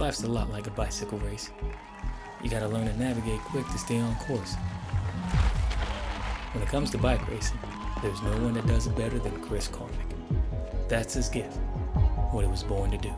Life's a lot like a bicycle race. You gotta learn to navigate quick to stay on course. When it comes to bike racing, there's no one that does it better than Chris Carmik. That's his gift, what he was born to do.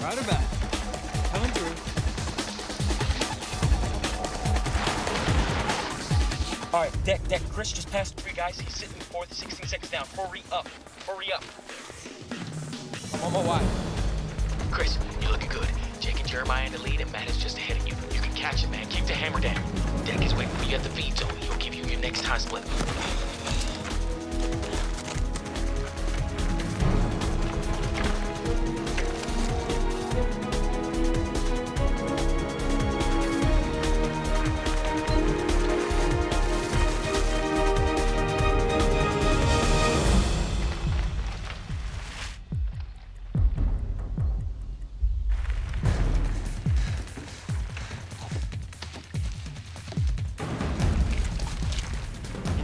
Right about. Coming through. All right, deck. Chris just passed 3 guys. He's sitting fourth, 16 seconds down. Hurry up. I'm on my way. Chris, you're looking good. Jake and Jeremiah in the lead, and Matt is just ahead of you. You can catch him, man. Keep the hammer down. Deck is waiting for you at the feed zone. He'll give you your next time split.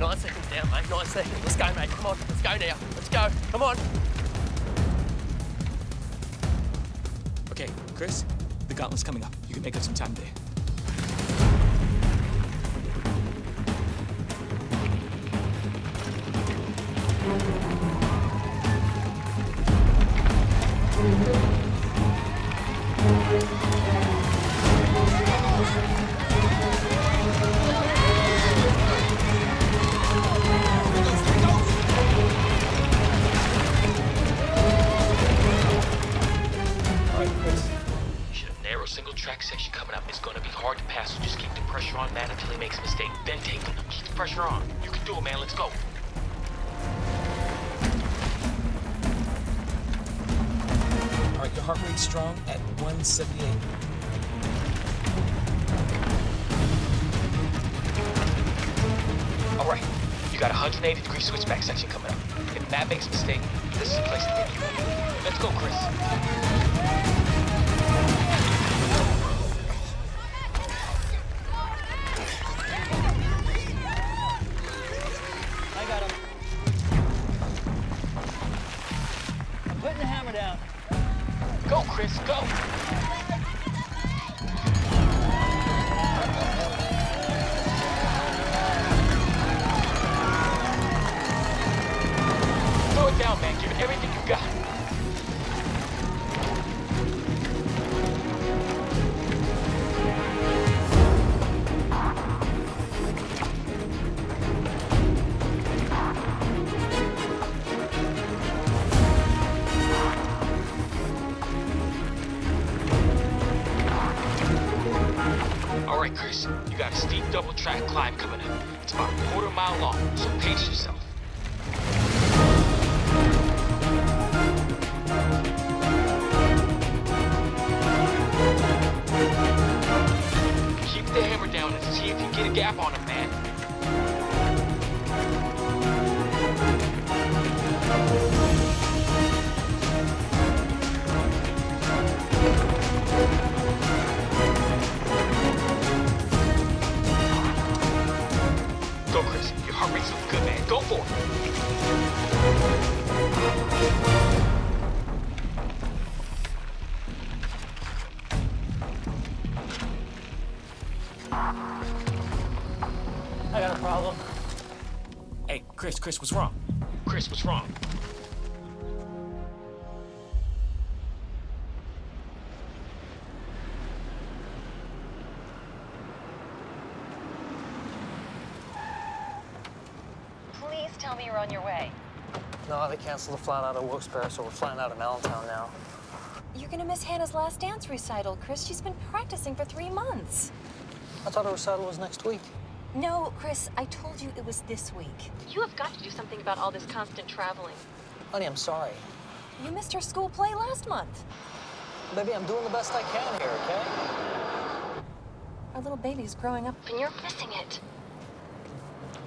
Nine seconds down, mate. 9 seconds. Let's go, mate. Come on. Let's go now. Let's go. Come on. Okay, Chris, the gauntlet's coming up. You can make up some time there. Single track section coming up. It's going to be hard to pass, so just keep the pressure on Matt until he makes a mistake. Then take it. Keep the pressure on. You can do it, man. Let's go. All right, your heart rate's strong at 178. All right, you got a 180-degree switchback section coming up. If Matt makes a mistake, this is the place to get you. Let's go, Chris. Putting the hammer down. Go, Chris, go! Throw it down, man. Give it everything you got. All right, Chris, you got a steep double track climb coming up. It's about a quarter mile long, so pace yourself. Keep the hammer down and see if you get a gap on him, man. Go, Chris. Your heart rate's looking good, man. Go for it. Chris, what's wrong? Chris, what's wrong? Please tell me you're on your way. No, they canceled the flat out of Wilkes-Barre, so we're flying out of Allentown now. You're gonna miss Hannah's last dance recital, Chris. She's been practicing for 3 months. I thought her recital was next week. No, Chris, I told you it was this week. You have got to do something about all this constant traveling. Honey, I'm sorry. You missed her school play last month. Baby, I'm doing the best I can here, okay? Our little baby's growing up and you're missing it.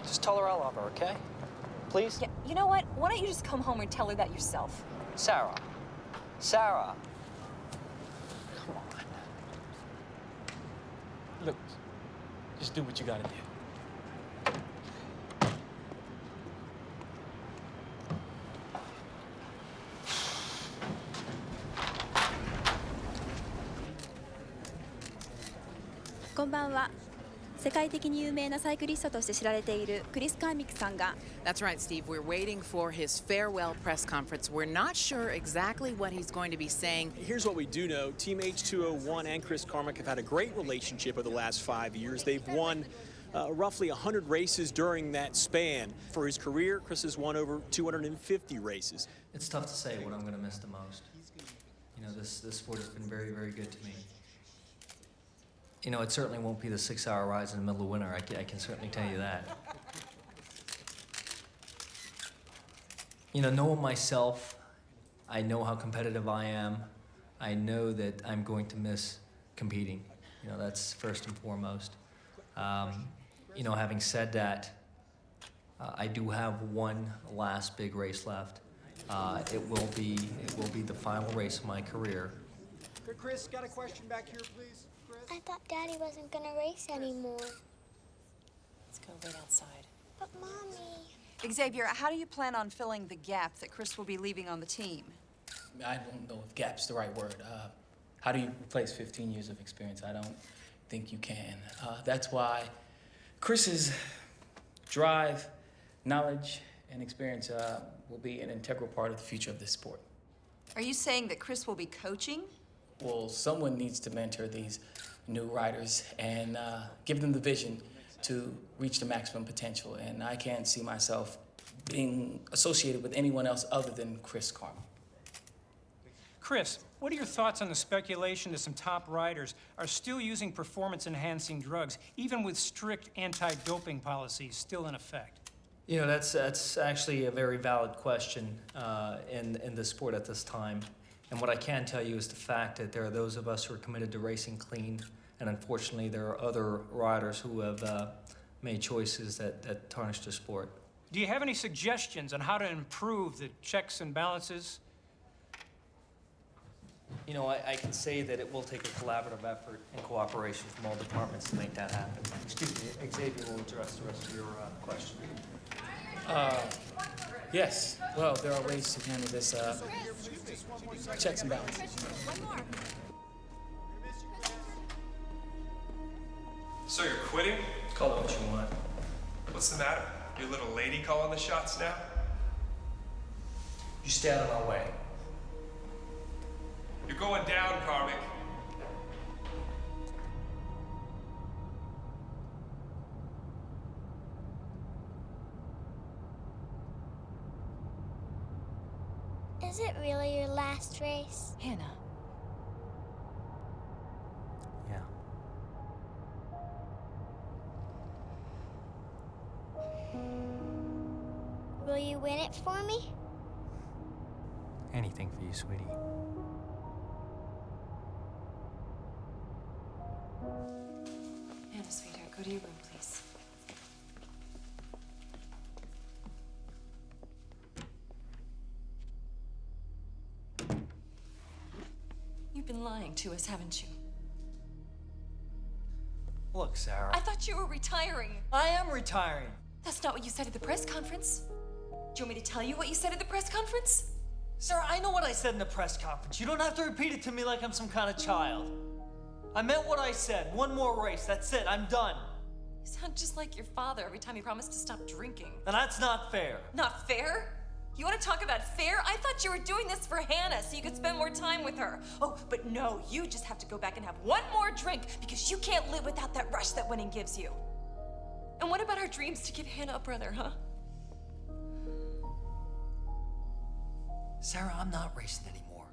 Just tell her I love her, okay? Please? Yeah, you know what? Why don't you just come home and tell her that yourself? Sarah. Sarah. Come on. Look, just do what you gotta do.こんばんは。世界的に有名なサイクリストとして知られているクリス・カーミックさんが That's right, Steve. We're waiting for his farewell press conference. We're not sure exactly what he's going to be saying. Here's what we do know. Team H201 and Chris Carmik have had a great relationship over the last 5 years. They've won roughly 100 races during that span. For his career, Chris has won over 250 races. It's tough to say what I'm going to miss the most. You know, this sport has been very, very good to me. You know, it certainly won't be the 6-hour rides in the middle of winter. I can certainly tell you that. You know, knowing myself, I know how competitive I am. I know that I'm going to miss competing. You know, that's first and foremost. You know, having said that, I do have one last big race left. It will be the final race of my career. Chris, got a question back here, please. I thought Daddy wasn't gonna race anymore. Let's go wait outside. But Mommy... Xavier, how do you plan on filling the gap that Chris will be leaving on the team? I don't know if gap's the right word. How do you replace 15 years of experience? I don't think you can. That's why Chris's drive, knowledge, and experience will be an integral part of the future of this sport. Are you saying that Chris will be coaching? Well, someone needs to mentor these new riders and give them the vision to reach the maximum potential. And I can't see myself being associated with anyone else other than Chris Carmik. Chris, what are your thoughts on the speculation that some top riders are still using performance-enhancing drugs, even with strict anti-doping policies still in effect? You know, that's actually a very valid question in the sport at this time. And what I can tell you is the fact that there are those of us who are committed to racing clean, and unfortunately there are other riders who have made choices that tarnish the sport. Do you have any suggestions on how to improve the checks and balances? You know, I can say that it will take a collaborative effort and cooperation from all departments to make that happen. Excuse me, Xavier will address the rest of your question. Yes. Well, there are ways to handle this checks and balances. So you're quitting? Call it what you want. What's the matter? Your little lady calling the shots now? You stay out of my way. You're going down, Carmik. Is it really your last race? Hannah. Yeah. Will you win it for me? Anything for you, sweetie. Hannah, sweetheart, go to your room, please. You've been lying to us, haven't you? Look, Sarah. I thought you were retiring. I am retiring. That's not what you said at the press conference. Do you want me to tell you what you said at the press conference? Sarah, I know what I said in the press conference. You don't have to repeat it to me like I'm some kind of child. I meant what I said. One more race, that's it, I'm done. You sound just like your father every time you promise to stop drinking. And that's not fair. Not fair? You want to talk about fair? I thought you were doing this for Hannah so you could spend more time with her. Oh, but no, you just have to go back and have one more drink because you can't live without that rush that winning gives you. And what about our dreams to give Hannah a brother, huh? Sarah, I'm not racing anymore.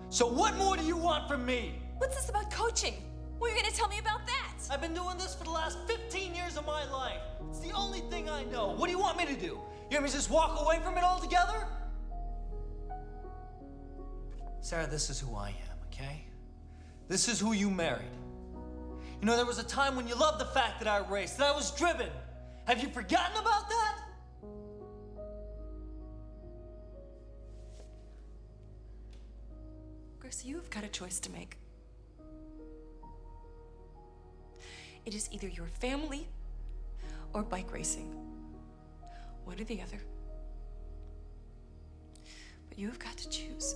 So what more do you want from me? What's this about coaching? What are you gonna tell me about that? I've been doing this for the last 15 years of my life. It's the only thing I know. What do you want me to do? You want me to just walk away from it altogether? Sarah, this is who I am, okay? This is who you married. You know, there was a time when you loved the fact that I raced, that I was driven. Have you forgotten about that? Chris, you've got a choice to make. It is either your family or bike racing. One or the other. But you've got to choose.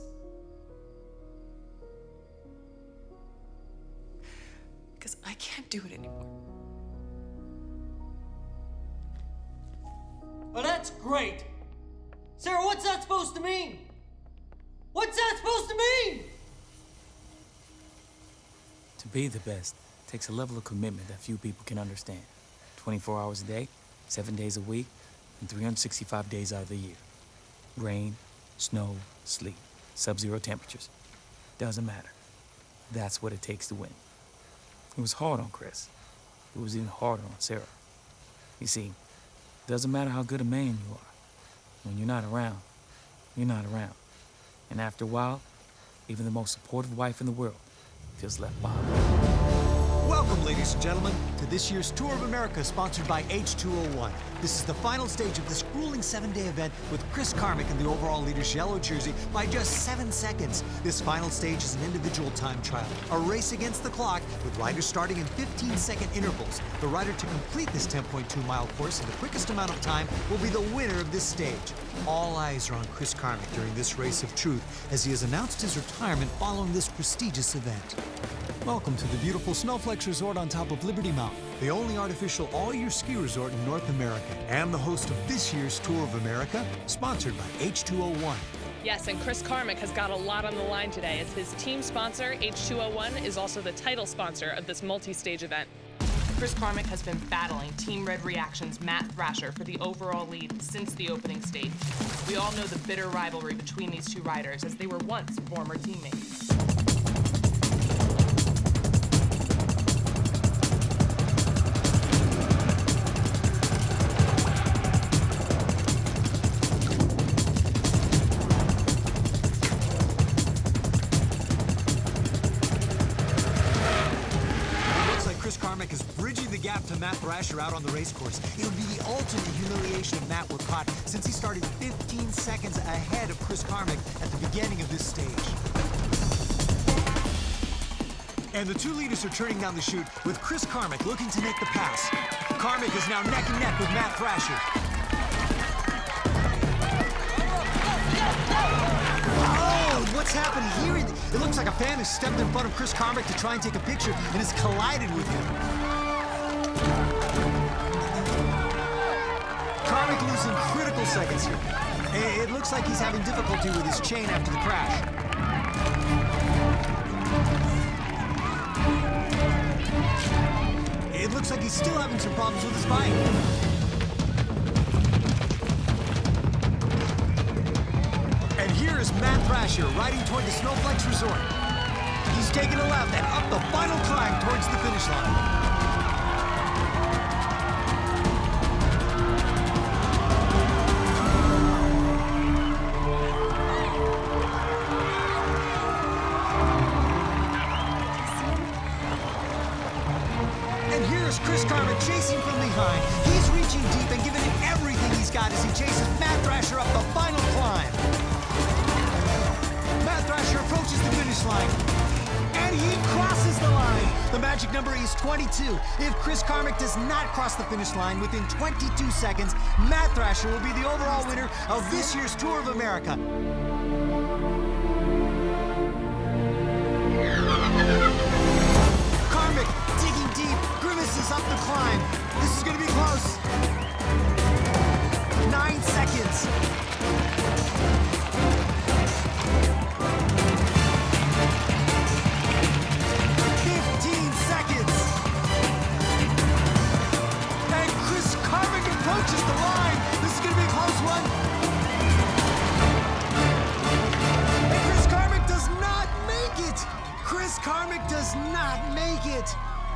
Because I can't do it anymore. Well, that's great. Sarah, what's that supposed to mean? What's that supposed to mean? To be the best takes a level of commitment that few people can understand. 24 hours a day, 7 days a week, and 365 days out of the year. Rain, snow, sleet, sub-zero temperatures. Doesn't matter. That's what it takes to win. It was hard on Chris. It was even harder on Sarah. You see, it doesn't matter how good a man you are. When you're not around, you're not around. And after a while, even the most supportive wife in the world feels left behind. Welcome, ladies and gentlemen, to this year's Tour of America, sponsored by H201. This is the final stage of this grueling 7-day event with Chris Carmik in the overall leader's yellow jersey by just 7 seconds. This final stage is an individual time trial, a race against the clock with riders starting in 15-second intervals. The rider to complete this 10.2-mile course in the quickest amount of time will be the winner of this stage. All eyes are on Chris Carmik during this race of truth as he has announced his retirement following this prestigious event. Welcome to the beautiful Snowflex Resort on top of Liberty Mountain, the only artificial all-year ski resort in North America, and the host of this year's Tour of America, sponsored by H201. Yes, and Chris Carmik has got a lot on the line today as his team sponsor, H201, is also the title sponsor of this multi-stage event. Chris Carmik has been battling Team Red Reaction's Matt Thrasher for the overall lead since the opening stage. We all know the bitter rivalry between these two riders as they were once former teammates. Is bridging the gap to Matt Thrasher out on the race course. It would be the ultimate humiliation if Matt were caught, since he started 15 seconds ahead of Chris Carmik at the beginning of this stage. And the two leaders are turning down the chute, with Chris Carmik looking to make the pass. Carmik is now neck and neck with Matt Thrasher. Oh, what's happening here? It looks like a fan has stepped in front of Chris Carmik to try and take a picture and has collided with him. Carmik losing critical seconds here. It looks like he's having difficulty with his chain after the crash. It looks like he's still having some problems with his bike. And here is Matt Thrasher riding toward the Snowflex Resort. He's taking a left and up the final climb towards the finish line. And here is Chris Carmik chasing from behind. He's reaching deep and giving it everything he's got as he chases Matt Thrasher up the final climb. Matt Thrasher approaches the finish line, and he crosses the line. The magic number is 22. If Chris Carmik does not cross the finish line within 22 seconds, Matt Thrasher will be the overall winner of this year's Tour of America. Carmik digging deep, grimaces up the climb. This is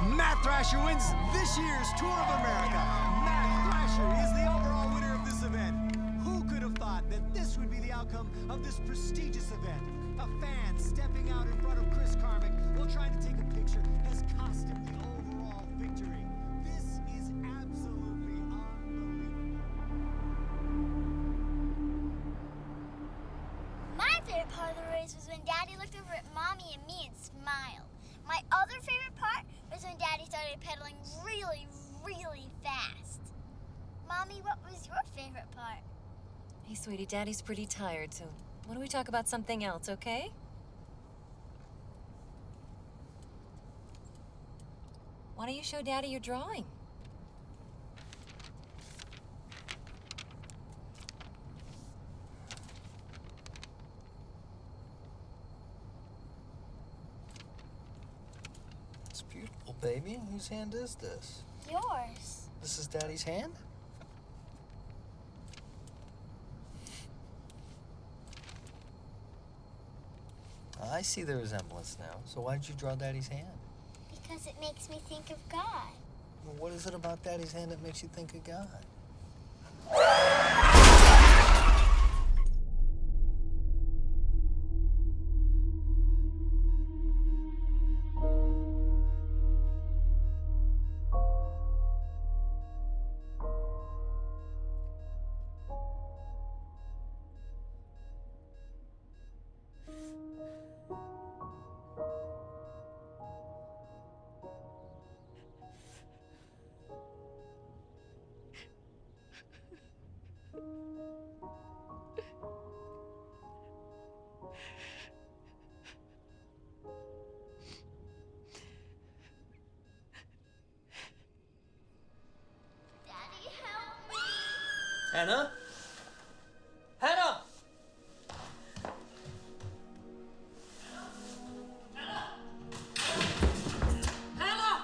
Matt Thrasher wins this year's Tour of America. Matt Thrasher is the overall winner of this event. Who could have thought that this would be the outcome of this prestigious event? A fan stepping out in front of Chris Carmik while trying to take a picture has cost him the overall victory. This is absolutely unbelievable. My favorite part of the race was when Daddy looked over at Mommy and me and smiled. My other favorite part was when Daddy started pedaling really, really fast. Mommy, what was your favorite part? Hey, sweetie, Daddy's pretty tired, so why don't we talk about something else, okay? Why don't you show Daddy your drawing? It's beautiful, baby. Whose hand is this? Yours. This is Daddy's hand? I see the resemblance now. So why did you draw Daddy's hand? Because it makes me think of God. Well, what is it about Daddy's hand that makes you think of God? Hannah? Hannah! Hannah!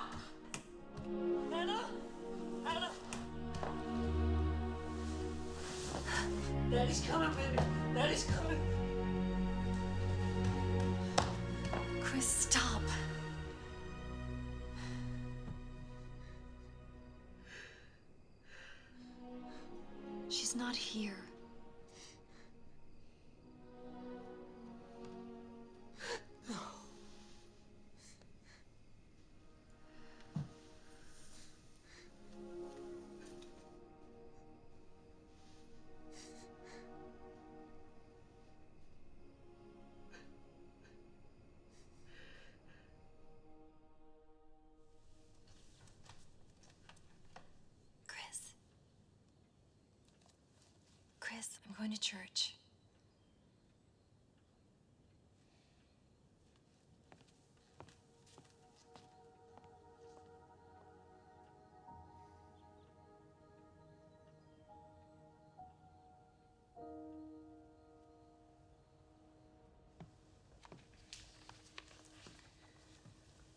Hannah? Hannah? Daddy's coming, baby. Daddy's coming. Chris, stop. She's not here. Chris, I'm going to church.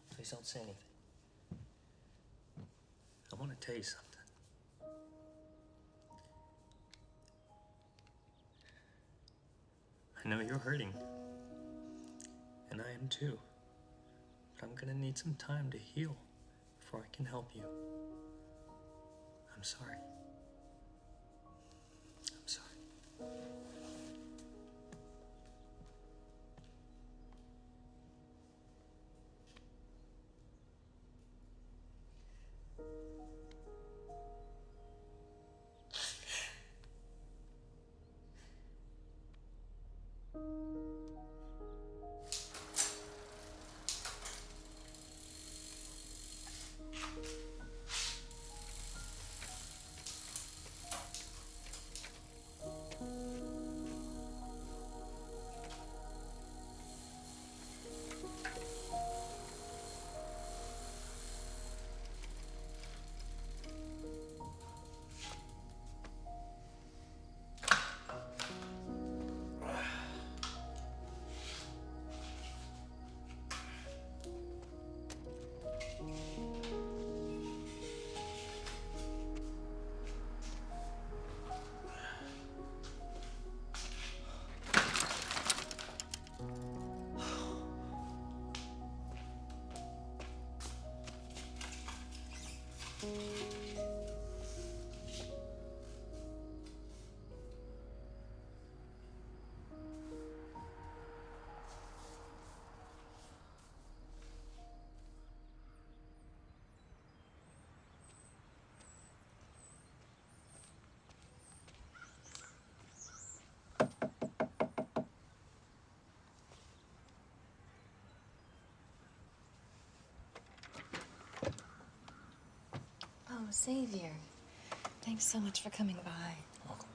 Please don't say anything. I want to tell you something. I know you're hurting, and I am too, but I'm gonna need some time to heal before I can help you. I'm sorry. I'm sorry. Xavier. Thanks so much for coming by. Welcome.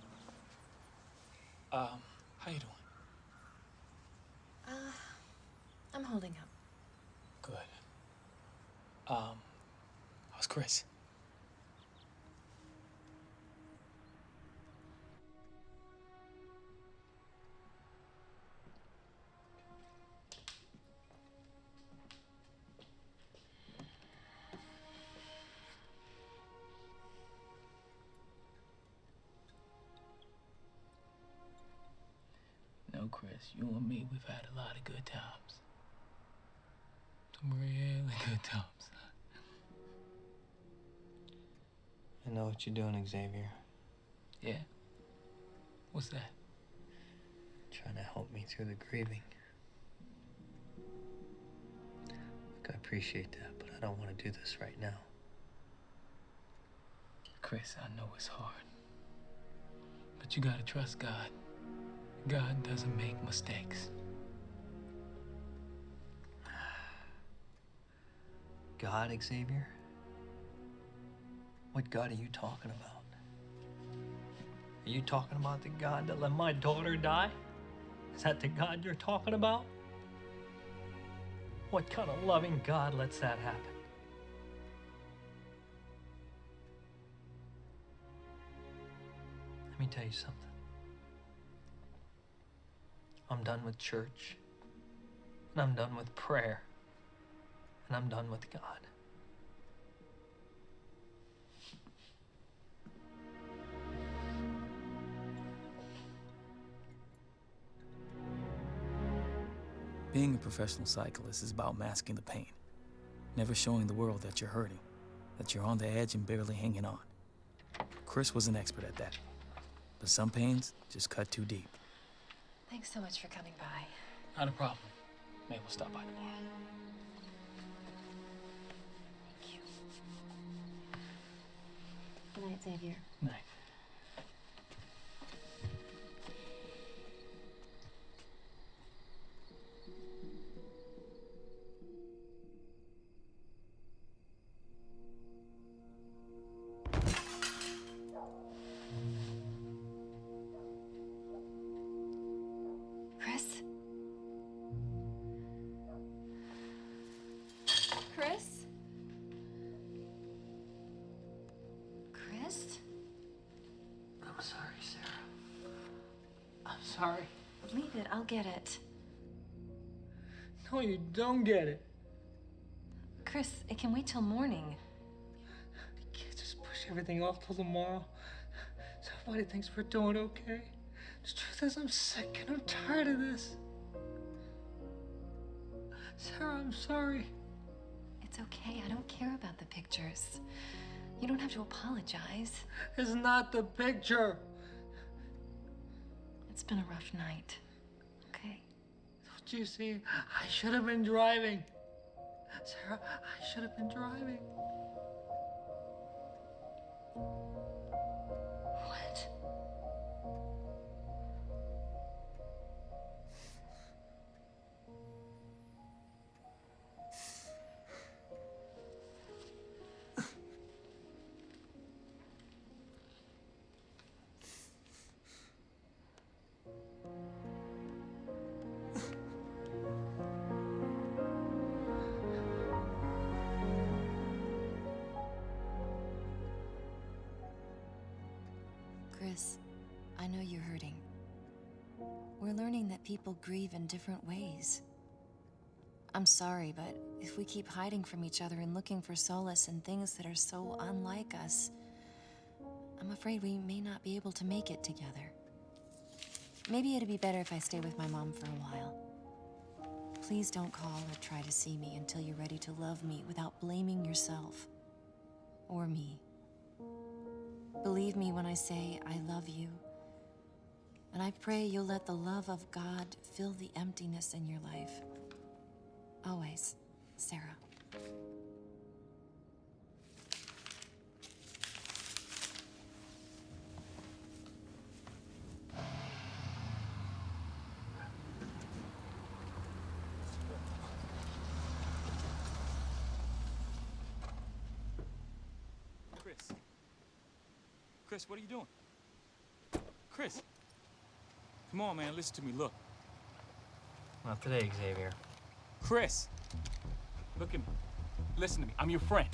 How you doing? I'm holding up. Good. How's Chris? No, Chris, you and me, we've had a lot of good times. Some really good times. I know what you're doing, Xavier. Yeah? What's that? Trying to help me through the grieving. Look, I appreciate that, but I don't want to do this right now. Chris, I know it's hard. But you gotta trust God. God doesn't make mistakes. God, Xavier? What God are you talking about? Are you talking about the God that let my daughter die? Is that the God you're talking about? What kind of loving God lets that happen? Let me tell you something. I'm done with church, and I'm done with prayer, and I'm done with God. Being a professional cyclist is about masking the pain, never showing the world that you're hurting, that you're on the edge and barely hanging on. Chris was an expert at that, but some pains just cut too deep. Thanks so much for coming by. Not a problem. Maybe we'll stop by tomorrow. Thank you. Good night, Xavier. Night. Chris? Chris? Chris? I'm sorry, Sarah. I'm sorry. Leave it, I'll get it. No, you don't get it. Chris, it can wait till morning. You can't just push everything off till tomorrow. So everybody thinks we're doing okay. The truth is, I'm sick and I'm tired of this. Sarah, I'm sorry. It's okay, I don't care about the pictures. You don't have to apologize. It's not the picture. It's been a rough night, okay? Don't you see? I should have been driving. Sarah, I should have been driving. What? Chris, I know you're hurting. We're learning that people grieve in different ways. I'm sorry, but if we keep hiding from each other and looking for solace in things that are so unlike us, I'm afraid we may not be able to make it together. Maybe it'd be better if I stay with my mom for a while. Please don't call or try to see me until you're ready to love me without blaming yourself or me. Believe me when I say I love you, and I pray you'll let the love of God fill the emptiness in your life. Always, Sarah. Chris, Chris. Chris, what are you doing? Chris. Come on, man, listen to me, look. Not today, Xavier. Chris. Look at me. Listen to me, I'm your friend.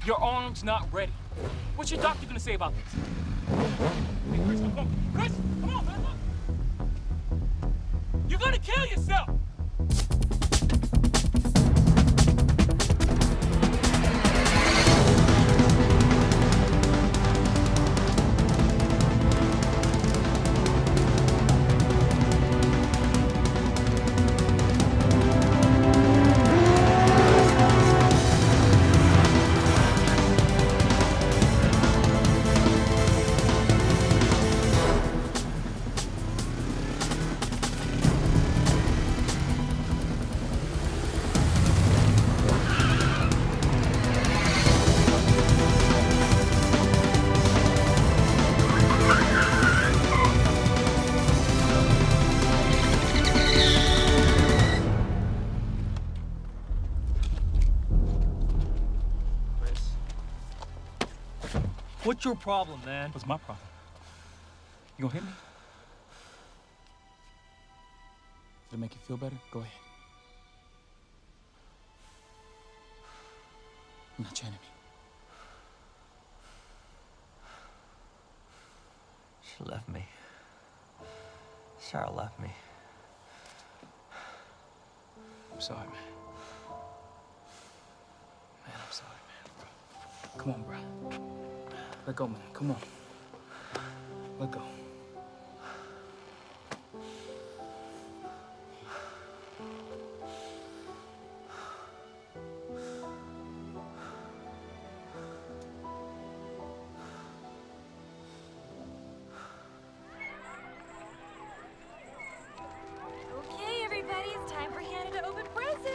Your arm's not ready. What's your doctor gonna say about this? Hey, Chris, come on. Chris, come on, man, look. You're gonna kill yourself! What's your problem, man? What's my problem? You gonna hit me? Did it make you feel better? Go ahead. I'm not your enemy. She left me. Sarah left me. I'm sorry, man. Man, I'm sorry, man. Come on, bro. Let go, man. Come on. Let go. Okay, everybody, it's time for Hannah to open presents.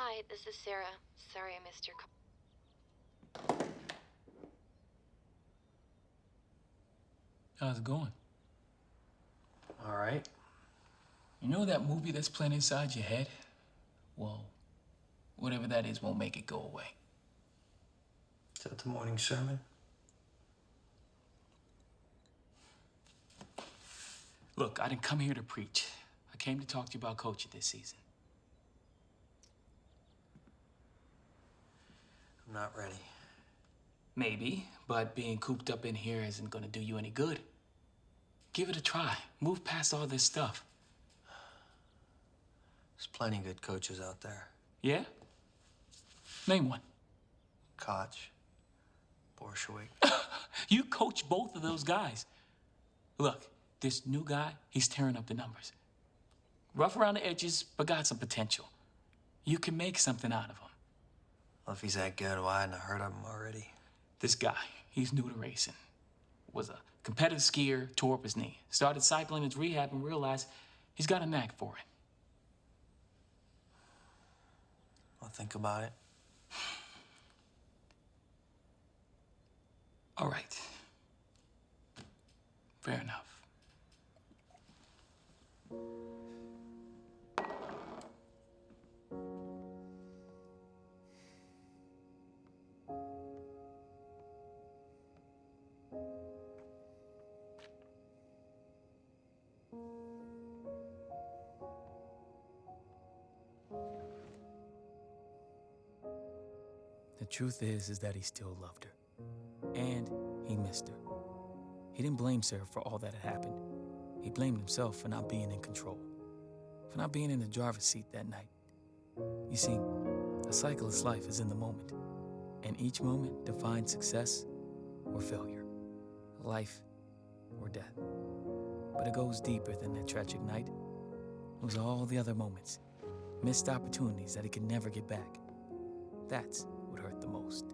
Hi, this is Sarah. Sorry I missed your call. How's it going? All right. You know that movie that's playing inside your head? Well, whatever that is won't make it go away. Is that the morning sermon? Look, I didn't come here to preach. I came to talk to you about coaching this season. I'm not ready. Maybe, but being cooped up in here isn't gonna do you any good. Give it a try. Move past all this stuff. There's plenty of good coaches out there. Yeah? Name one. Koch, Borshwick. You coach both of those guys. Look, this new guy, he's tearing up the numbers. Rough around the edges, but got some potential. You can make something out of him. Well, if he's that good, why hadn't I heard of him already? This guy, he's new to racing. Was a competitive skier, tore up his knee. Started cycling his rehab and realized he's got a knack for it. I'll think about it. All right. Fair enough. The truth is that he still loved her. And he missed her. He didn't blame Sarah for all that had happened. He blamed himself for not being in control, for not being in the driver's seat that night. You see, a cyclist's life is in the moment, and each moment defines success or failure, life or death. But it goes deeper than that tragic night. It was all the other moments, missed opportunities that he could never get back. That's what hurt the most.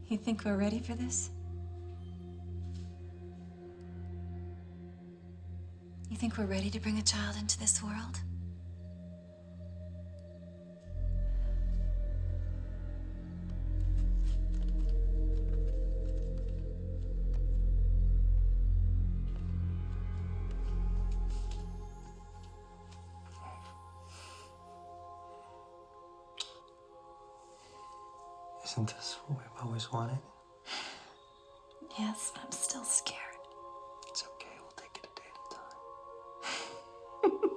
You think we're ready for this? You think we're ready to bring a child into this world? Isn't this what we've always wanted? Yes, but I'm still scared. It's okay, we'll take it a day at a time.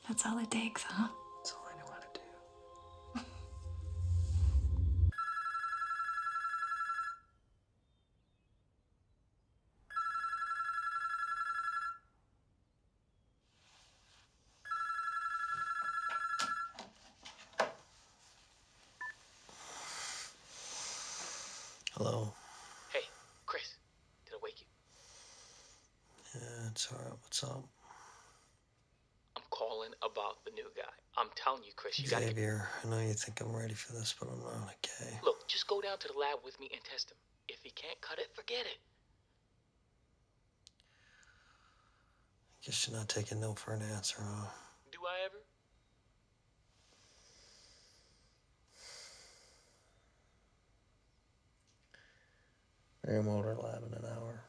That's all it takes, huh? That's all I know how to do. Hello. Hey, Chris, did I wake you? Yeah, it's all right. What's up? I'm calling about the new guy. I'm telling you, Chris, you gotta get... Xavier, I know you think I'm ready for this, but I'm not, okay? Look, just go down to the lab with me and test him. If he can't cut it, forget it. Guess you're not taking no for an answer, huh? Do I ever? Miriam Older Lab in an hour.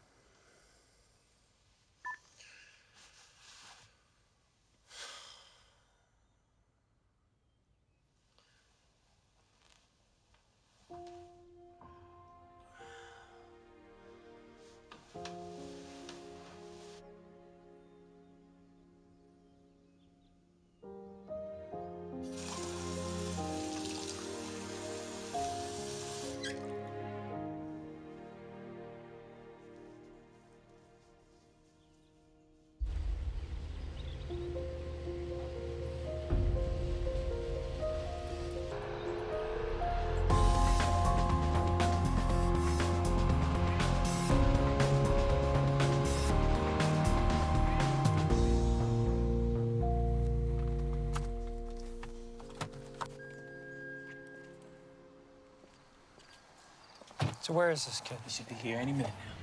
So where is this kid? He should be here any minute now.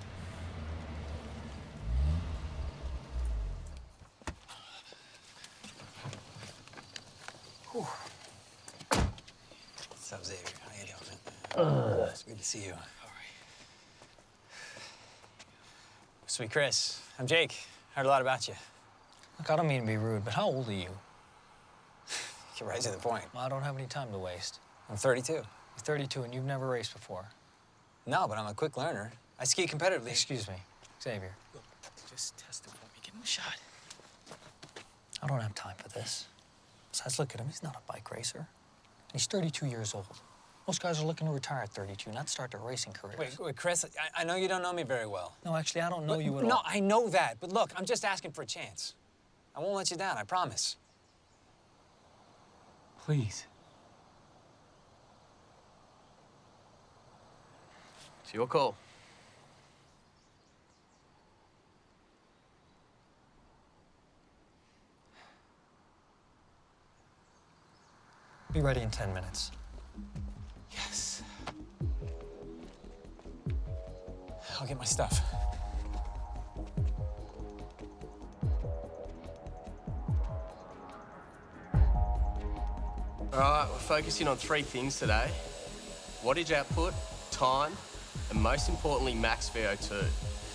Whew. What's up, Xavier? How you doing? It's good to see you. All right. Sweet Chris, I'm Jake. Heard a lot about you. Look, I don't mean to be rude, but how old are you? Get right to the point. Well, I don't have any time to waste. I'm 32. You're 32 and you've never raced before. No, but I'm a quick learner. I ski competitively. Excuse me, Xavier. Just test him for me. Give him a shot. I don't have time for this. Besides, look at him. He's not a bike racer. And he's 32 years old. Most guys are looking to retire at 32, not start their racing careers. Wait, Chris, I know you don't know me very well. No, actually, I don't know you at all. No, I know that. But look, I'm just asking for a chance. I won't let you down, I promise. Please. It's your call. Be ready in 10 minutes. Yes. I'll get my stuff. All right, we're focusing on 3 things today. Wattage output, time, and most importantly, max VO2.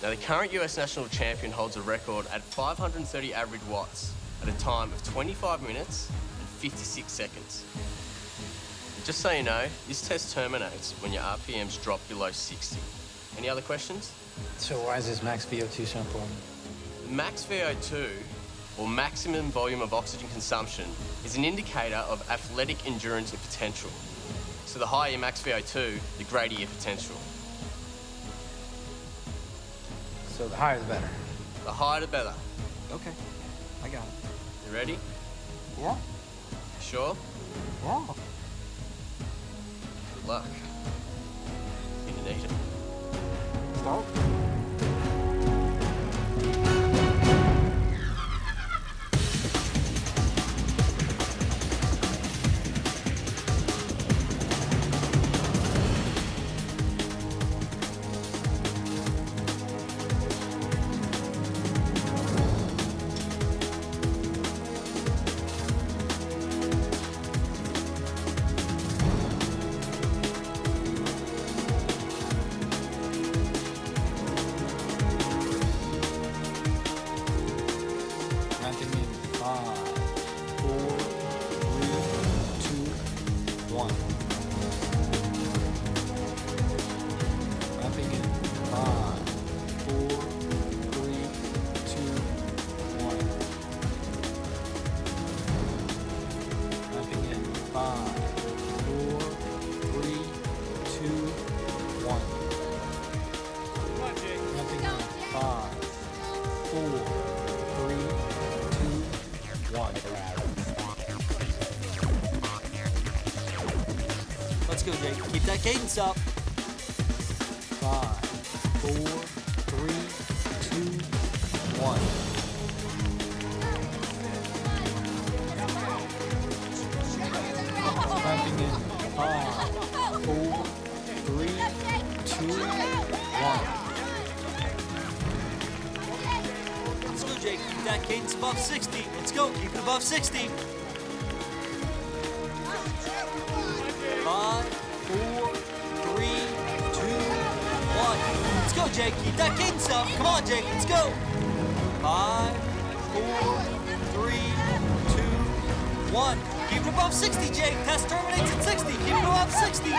Now, the current US national champion holds a record at 530 average watts at a time of 25 minutes and 56 seconds. Just so you know, this test terminates when your RPMs drop below 60. Any other questions? So why is this max VO2 so important? Max VO2 or maximum volume of oxygen consumption, is an indicator of athletic endurance and potential. So the higher your max VO2, the greater your potential. So the higher the better. The higher the better. Okay, I got it. You ready? Yeah. Sure? Yeah. Good luck. You need it. Start. Let's go, Jake. Keep that cadence up. 5, 4, 3, 2, 1. Ramping in 5, 4, 3, 2, 1. Let's go, Jake. Keep that cadence above 60. Let's go. Keep it above 60. 5, 4, 3, 2, 1. Let's go, Jake. Keep that cadence up. Come on, Jake. Let's go. 5, 4, 3, 2, 1. Keep it above 60, Jake. Test terminates at 60. Keep it above 60.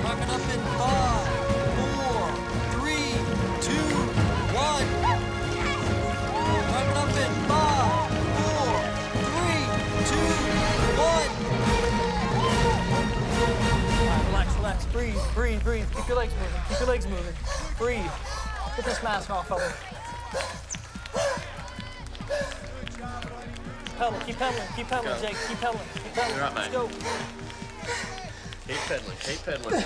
Wrapping up in 5, 4, 3, 2, 1. Wrapping up in 5, 4, 3, 2, 1. All right, relax, relax. Breathe, breathe, breathe. Keep your legs moving. Keep your legs moving. Breathe. Get this mask off of him. Pedal, keep pedaling, Jake. Keep pedaling, keep pedaling. You're right, Let's mate. go. Keep pedaling, keep pedaling.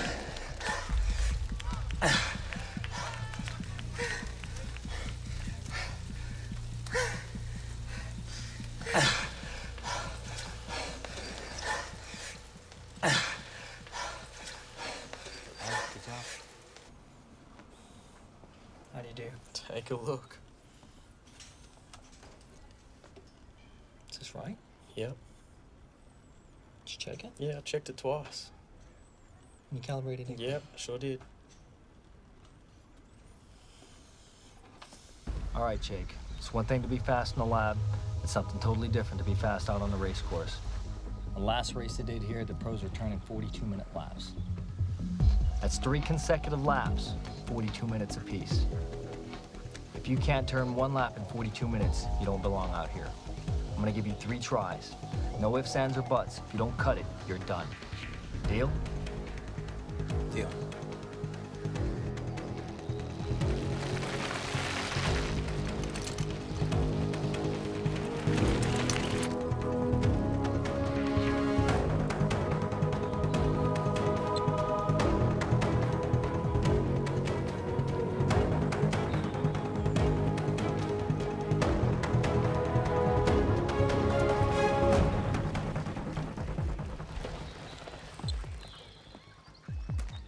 Good job. How do you do? Take a look. Is this right? Yep. Did you check it? Yeah, I checked it twice. You calibrated it? Yep, sure did. All right, Jake. It's one thing to be fast in the lab. It's something totally different to be fast out on the race course. The last race they did here, the pros were turning 42-minute laps. That's 3 consecutive laps, 42 minutes apiece. If you can't turn 1 lap in 42 minutes, you don't belong out here. I'm gonna give you 3 tries. No ifs, ands, or buts. If you don't cut it, you're done. Deal? Deal.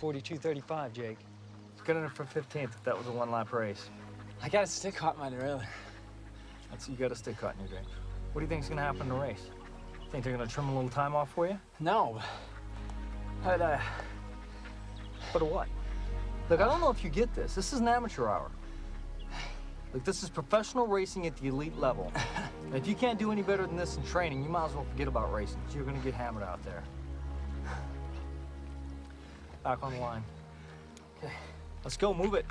.42.35, Jake. It's good enough for 15th if that was a 1-lap race. I got a stick hot in my derailleur. You got a stick caught in your drink. What do you think's gonna happen in the race? Think they're gonna trim a little time off for you? No. But what? Look, I don't know if you get this. This is an amateur hour. Look, this is professional racing at the elite level. And if you can't do any better than this in training, you might as well forget about racing, because you're gonna get hammered out there. Back on the line. Okay. Let's go, move it.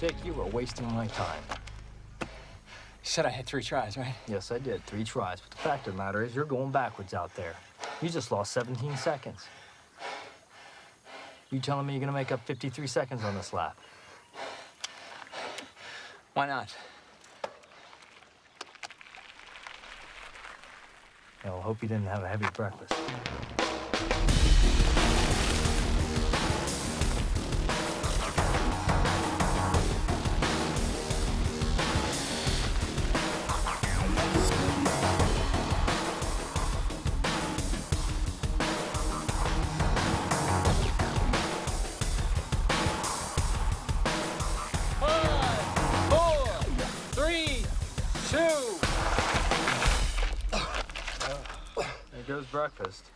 Jake, you were wasting my time. You said I had 3 tries, right? Yes, I did. 3 tries. But the fact of the matter is, you're going backwards out there. You just lost 17 seconds. You telling me you're gonna make up 53 seconds on this lap? Why not? Yeah, well, hope you didn't have a heavy breakfast. Breakfast.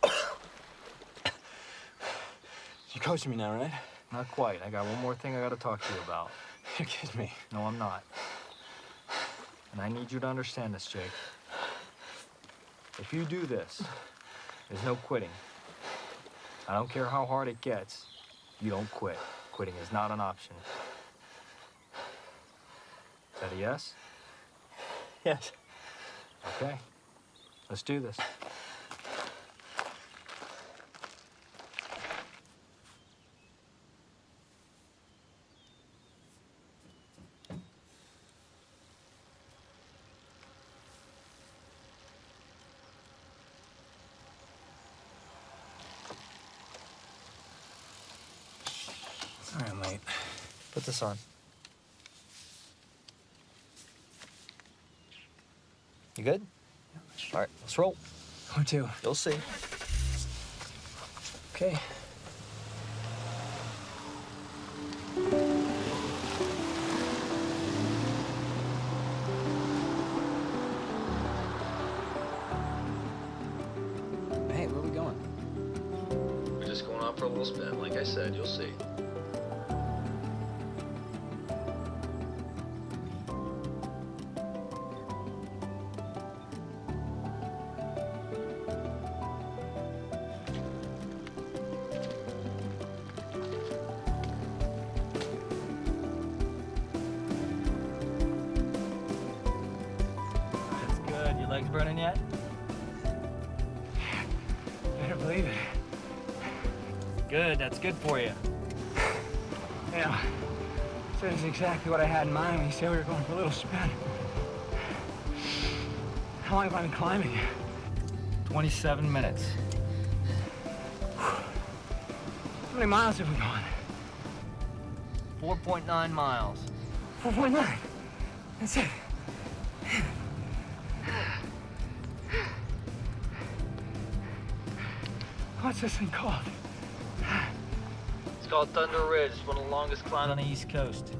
You're coaching me now, right? Not quite. I got one more thing I gotta talk to you about. You're kidding me. No, I'm not. And I need you to understand this, Jake. If you do this, there's no quitting. I don't care how hard it gets, you don't quit. Quitting is not an option. Is that a yes? Yes. Okay. Let's do this. Sorry I'm late. Put this on. You good? All right, let's roll. Where to? You'll see. Okay. Hey, where are we going? We're just going out for a little spin. Like I said, you'll see. Legs burning yet? Better believe it. Good, that's good for you. Yeah. So this is exactly what I had in mind when you said we were going for a little spin. How long have I been climbing? 27 minutes. How many miles have we gone? 4.9 miles. 4.9. That's it. What's this thing called? It's called Thunder Ridge. It's one of the longest climbs on the East Coast.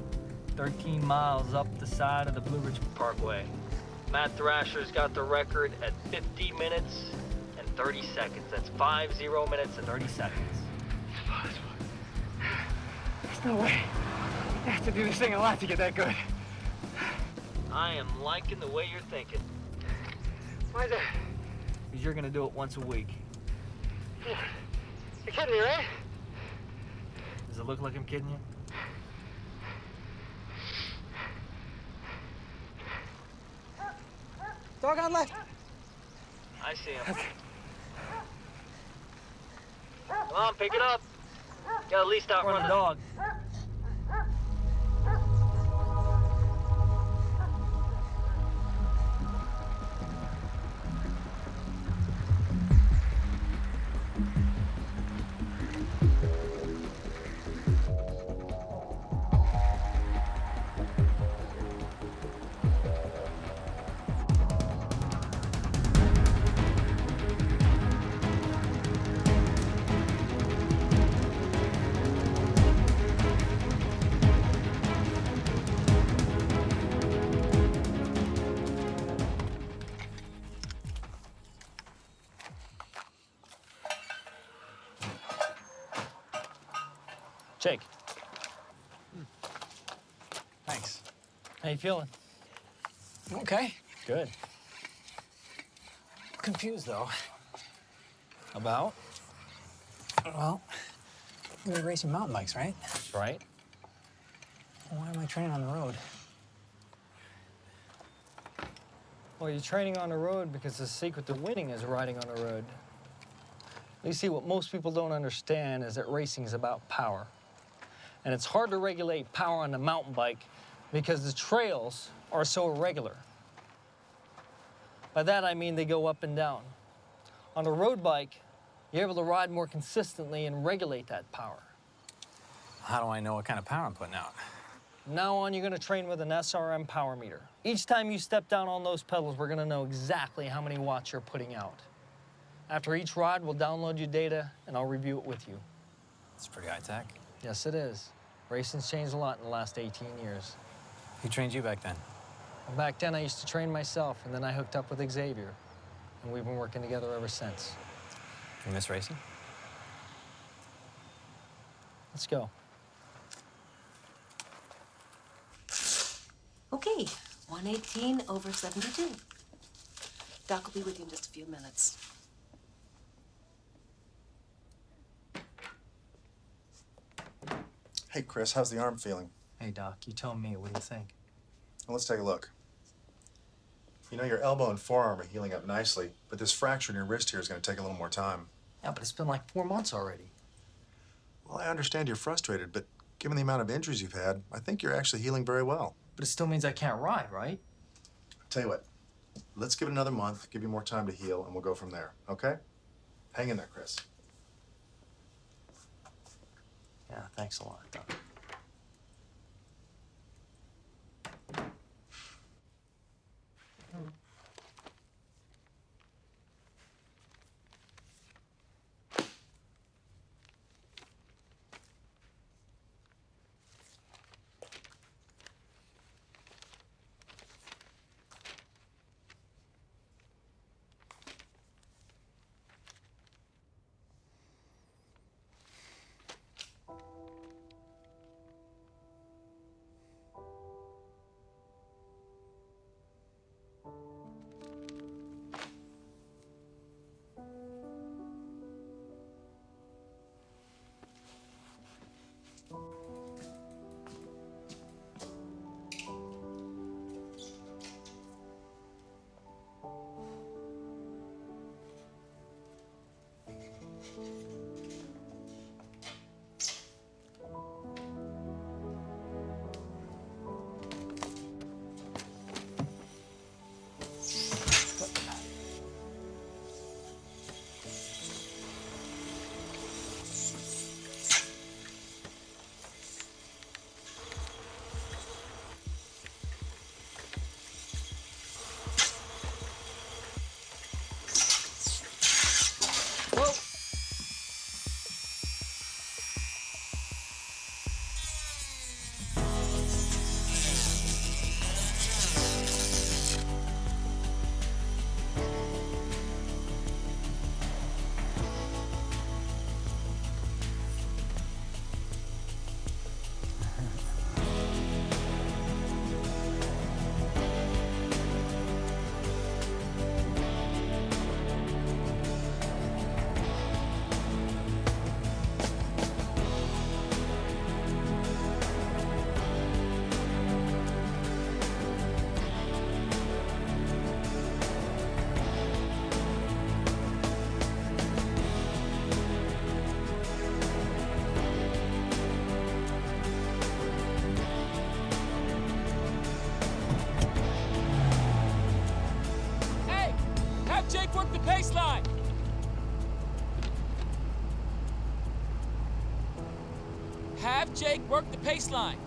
13 miles up the side of the Blue Ridge Parkway. Matt Thrasher's got the record at 50 minutes and 30 seconds. That's 50 minutes and 30 seconds. There's no way. I have to do this thing a lot to get that good. I am liking the way you're thinking. Why is that? Because you're gonna do it once a week. You're kidding me, right? Does it look like I'm kidding you? Dog on left. I see him. Come on, pick it up. Gotta at least outrun the dog. Jake. Thanks. How you feeling? Okay. Good. I'm confused, though. About? Well, we were racing mountain bikes, right? That's right. Why am I training on the road? Well, you're training on the road because the secret to winning is riding on the road. You see, what most people don't understand is that racing is about power. And it's hard to regulate power on the mountain bike because the trails are so irregular. By that, I mean they go up and down. On a road bike, you're able to ride more consistently and regulate that power. How do I know what kind of power I'm putting out? From now on, you're gonna train with an SRM power meter. Each time you step down on those pedals, we're gonna know exactly how many watts you're putting out. After each ride, we'll download your data and I'll review it with you. It's pretty high tech. Yes, it is. Racing's changed a lot in the last 18 years. Who trained you back then? Well, back then, I used to train myself, and then I hooked up with Xavier. And we've been working together ever since. You miss racing? Let's go. Okay, 118 over 72. Doc will be with you in just a few minutes. Hey, Chris, how's the arm feeling? Hey, Doc, you tell me. What do you think? Well, let's take a look. You know, your elbow and forearm are healing up nicely, but this fracture in your wrist here is going to take a little more time. Yeah, but it's been like 4 months already. Well, I understand you're frustrated, but given the amount of injuries you've had, I think you're actually healing very well. But it still means I can't ride, right? Tell you what, let's give it another month, give you more time to heal, and we'll go from there, okay? Hang in there, Chris. Yeah, thanks a lot, Doc. Work the baseline. Have Jake work the baseline.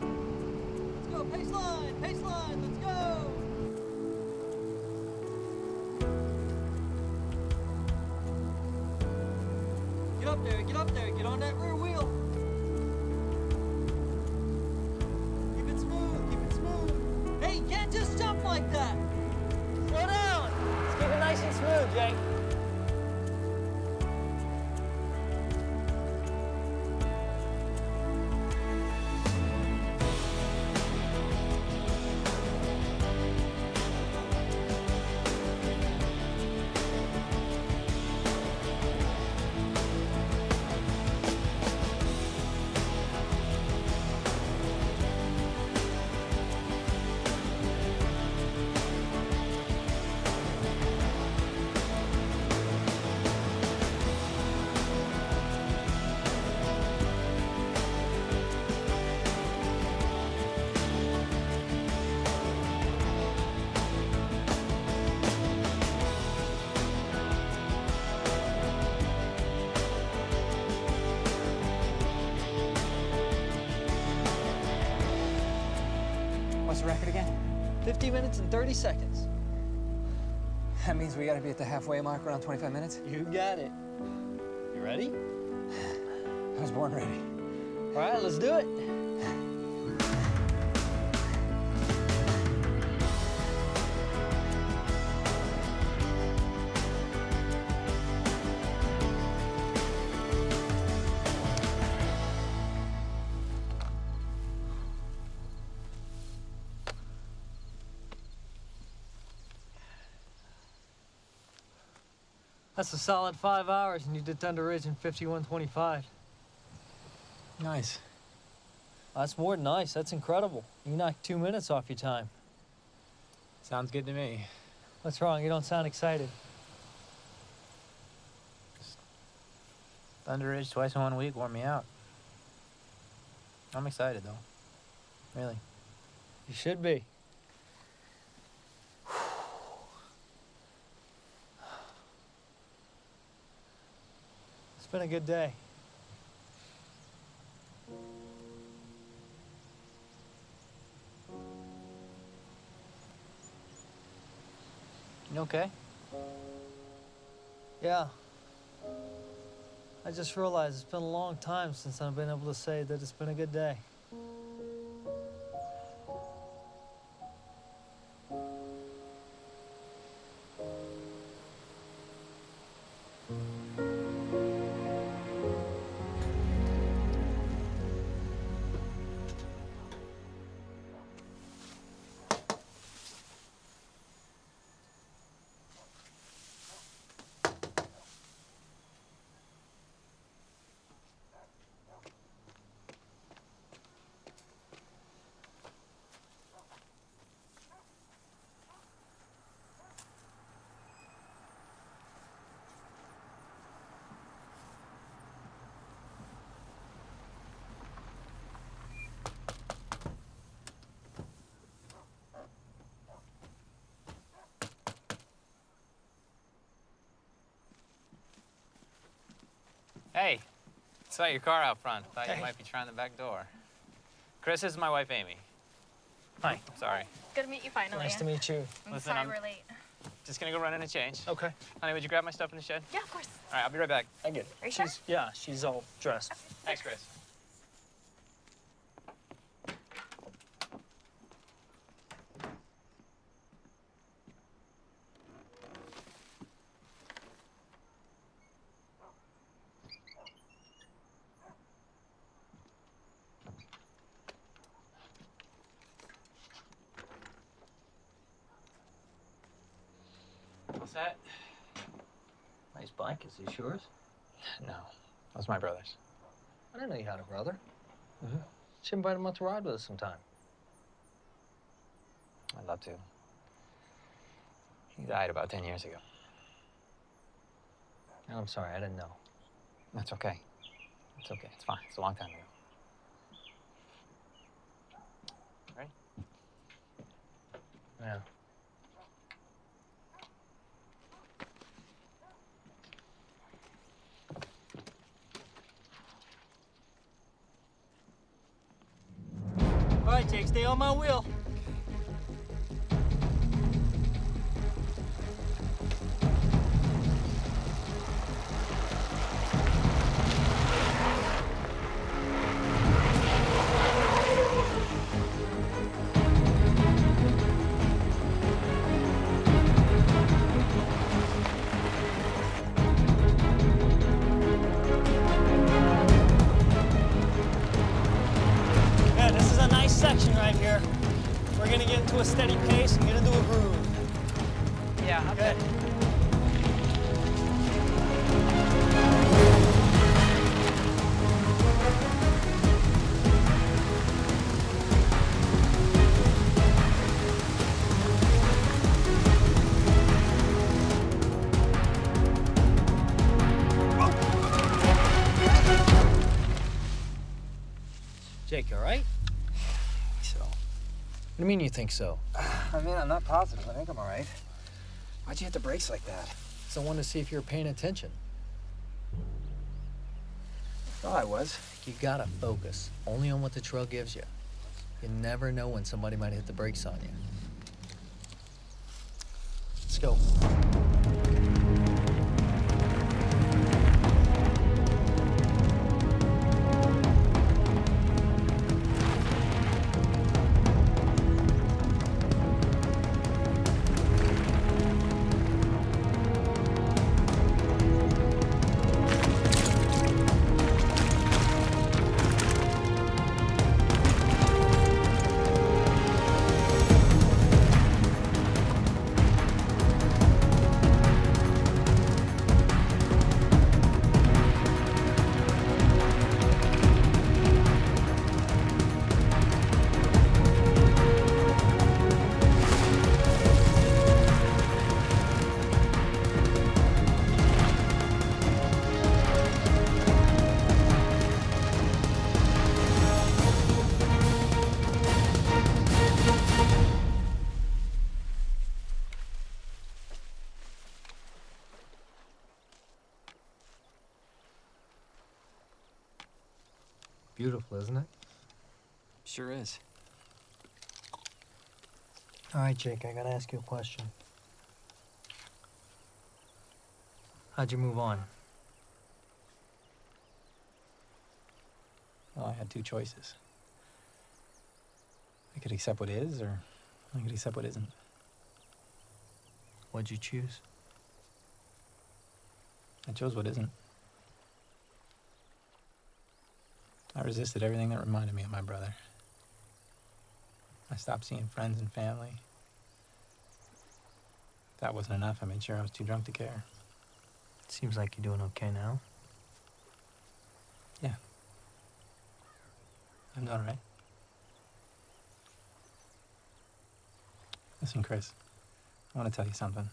Let's go, baseline, baseline, let's go. Get up there, get on that rear wheel. Keep it smooth. Hey, you can't just jump like that. Slow down. Let's keep it nice and smooth, Jake. What's the record again? 50 minutes and 30 seconds. That means we gotta be at the halfway mark around 25 minutes? You got it. You ready? I was born ready. All right, let's do it. That's a solid 5 hours, and you did Thunder Ridge in 51:25. Nice. That's more than nice. That's incredible. You knocked 2 minutes off your time. Sounds good to me. What's wrong? You don't sound excited. Thunder Ridge twice in 1 week wore me out. I'm excited, though. Really. You should be. It's been a good day. You okay? Yeah. I just realized it's been a long time since I've been able to say that it's been a good day. Hey, saw your car out front. Thought you might be trying the back door. Chris, this is my wife, Amy. Hi. Sorry. Good to meet you finally. Nice to meet you. I'm sorry we're late. Just gonna go run in and change. Okay. Honey, would you grab my stuff in the shed? Yeah, of course. All right, I'll be right back. I get it. Are you sure? Yeah, she's all dressed. Okay. Thanks, Chris. What's that? Nice bike. Is this yours? No, that's my brother's. I didn't know you had a brother. Should invite him out to ride with us sometime. I'd love to. He died about 10 years ago. I'm sorry, I didn't know. That's okay. It's okay. It's fine. It's a long time ago. Ready? Yeah. All right, Jake, stay on my wheel. Yeah, this is a nice section right here. We're gonna get into a steady pace and get into a groove. Yeah, okay. Jake, you all right? So. What do you mean you think so? I mean, I'm not positive. I think I'm all right. Why'd you hit the brakes like that? So I wanted to see if you were paying attention. Thought I was. You gotta focus only on what the trail gives you. You never know when somebody might hit the brakes on you. Let's go. Beautiful, isn't it? Sure is. All right, Jake, I gotta ask you a question. How'd you move on? Well, I had two choices. I could accept what is, or I could accept what isn't. What'd you choose? I chose what isn't. I resisted everything that reminded me of my brother. I stopped seeing friends and family. If that wasn't enough, I made sure I was too drunk to care. Seems like you're doing okay now. Yeah. I'm doing all right. Listen, Chris, I want to tell you something.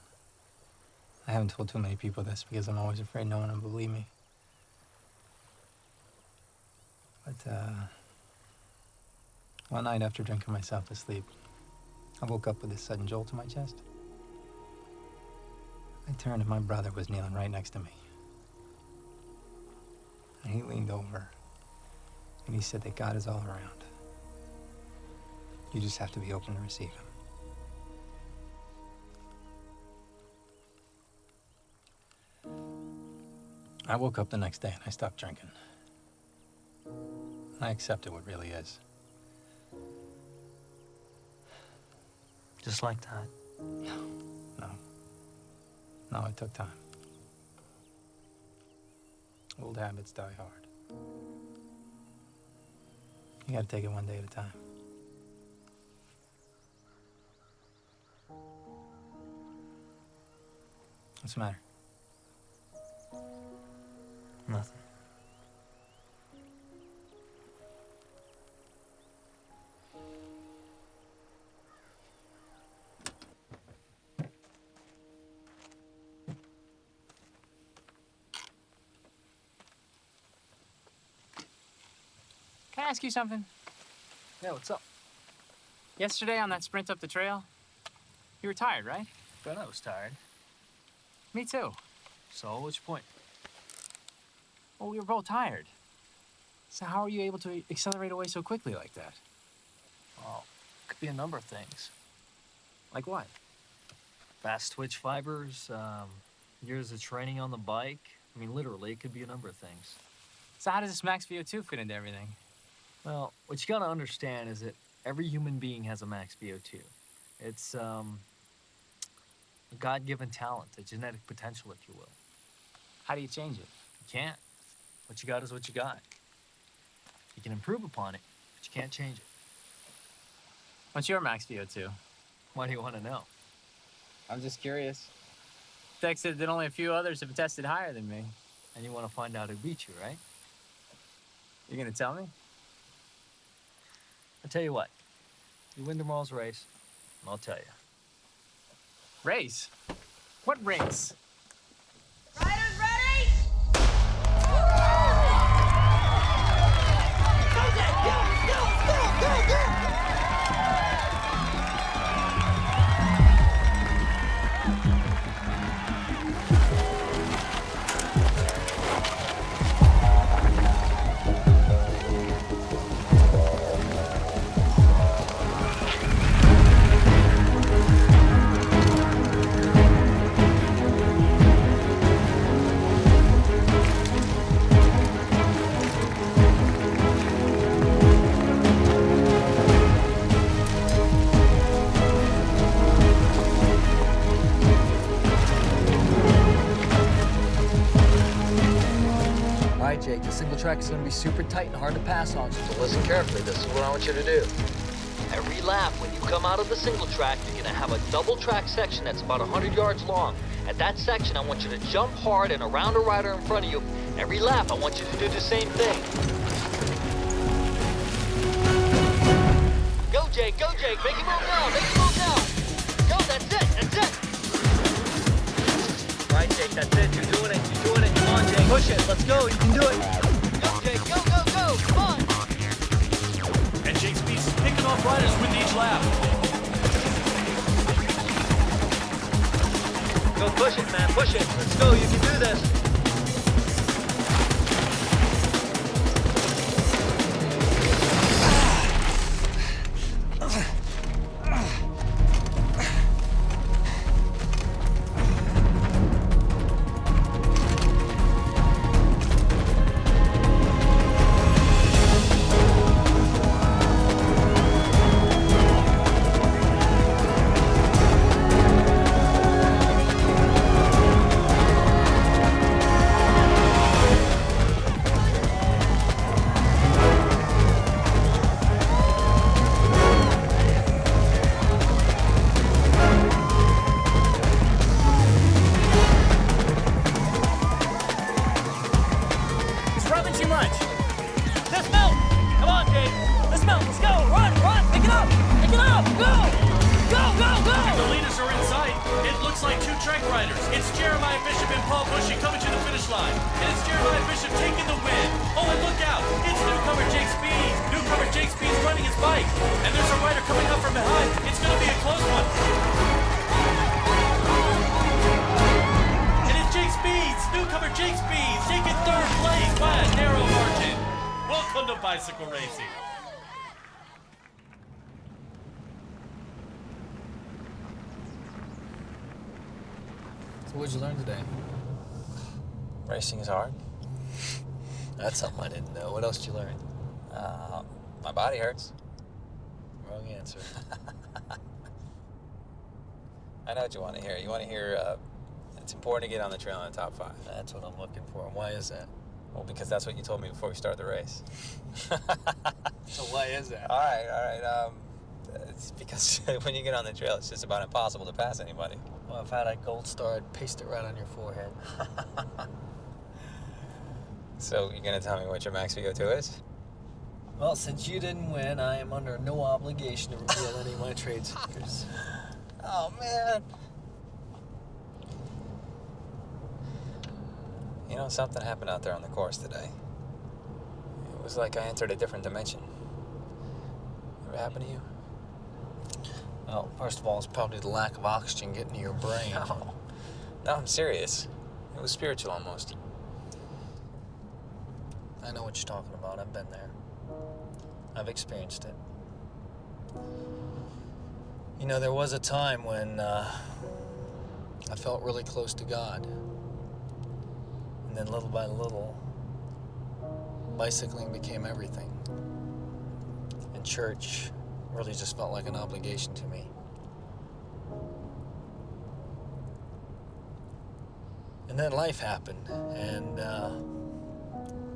I haven't told too many people this because I'm always afraid no one will believe me. But, one night after drinking myself to sleep, I woke up with this sudden jolt in my chest. I turned and my brother was kneeling right next to me. And he leaned over and he said that God is all around. You just have to be open to receive him. I woke up the next day and I stopped drinking. I accepted what really is. Just like that? No, it took time. Old habits die hard. You gotta take it one day at a time. What's the matter? Nothing. Can I ask you something? Yeah, what's up? Yesterday on that sprint up the trail, you were tired, right? Bet I was tired. Me too. So, what's your point? Well, we were both tired. So how are you able to accelerate away so quickly like that? Well, could be a number of things. Like what? Fast twitch fibers, years of training on the bike. I mean, literally, it could be a number of things. So how does this max VO2 fit into everything? Well, what you gotta understand is that every human being has a max VO2. It's a God-given talent, a genetic potential, if you will. How do you change it? You can't. What you got is what you got. You can improve upon it, but you can't change it. What's your max VO2? Why do you want to know? I'm just curious. Dex said that only a few others have tested higher than me. And you want to find out who beat you, right? You gonna tell me? I'll tell you what. You win tomorrow's race, and I'll tell you. Race? What race? Riders ready? right, Jake, the single track is going to be super tight and hard to pass on. So listen carefully. This is what I want you to do. Every lap, when you come out of the single track, you're gonna have a double track section that's about 100 yards long. At that section, I want you to jump hard and around a rider in front of you. Every lap, I want you to do the same thing. Go, Jake, make it move now, Go, that's it. Right, Jake, that's it, you're doing it, come on, Jake. Push it, let's go, you can do it. Go, Jake, go, come on. And Jake Speed's picking off riders with each lap. Go push it, man, push it. Let's go, you can do this. Bicycle racing. So what'd you learn today? Racing is hard. That's something I didn't know. What else did you learn? My body hurts. Wrong answer. I know what you want to hear. You want to hear it's important to get on the trail in the top 5. That's what I'm looking for. Why is that? Well, because that's what you told me before we started the race. So why is that? All right. It's because when you get on the trail, it's just about impossible to pass anybody. Well, if I had a gold star, I'd paste it right on your forehead. So you're going to tell me what your max VO2 is? Well, since you didn't win, I am under no obligation to reveal any of my trade secrets. Oh, man. You know, something happened out there on the course today. It was like I entered a different dimension. Ever happened to you? Well, first of all, it's probably the lack of oxygen getting to your brain. No, I'm serious. It was spiritual almost. I know what you're talking about. I've been there. I've experienced it. You know, there was a time when I felt really close to God. And then little by little, bicycling became everything. And church really just felt like an obligation to me. And then life happened, and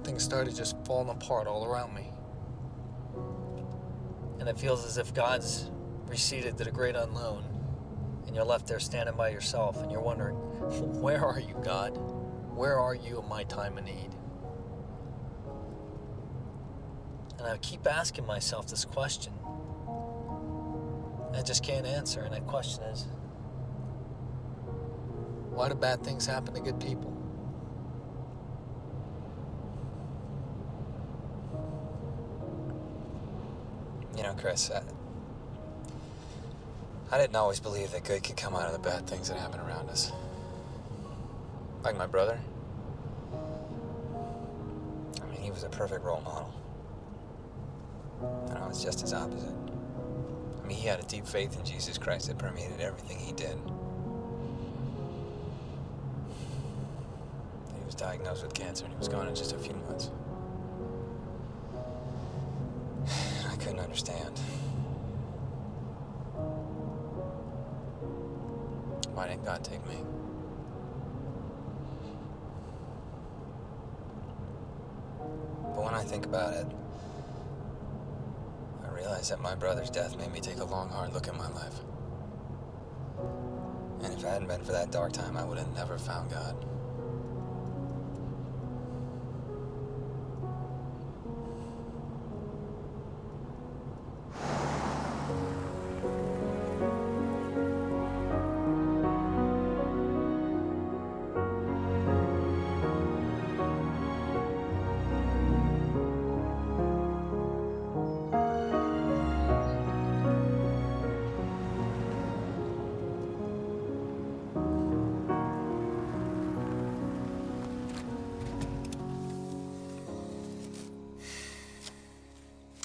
things started just falling apart all around me. And it feels as if God's receded to the great unknown, and you're left there standing by yourself, and you're wondering, where are you, God? Where are you in my time of need? And I keep asking myself this question. And I just can't answer, and that question is, why do bad things happen to good people? You know, Chris, I didn't always believe that good could come out of the bad things that happen around us. Like my brother. I mean, he was a perfect role model. And I was just his opposite. I mean, he had a deep faith in Jesus Christ that permeated everything he did. He was diagnosed with cancer and he was gone in just a few months. I couldn't understand. Why didn't God take me? I think about it, I realize that my brother's death made me take a long, hard look at my life. And if it hadn't been for that dark time, I would have never found God.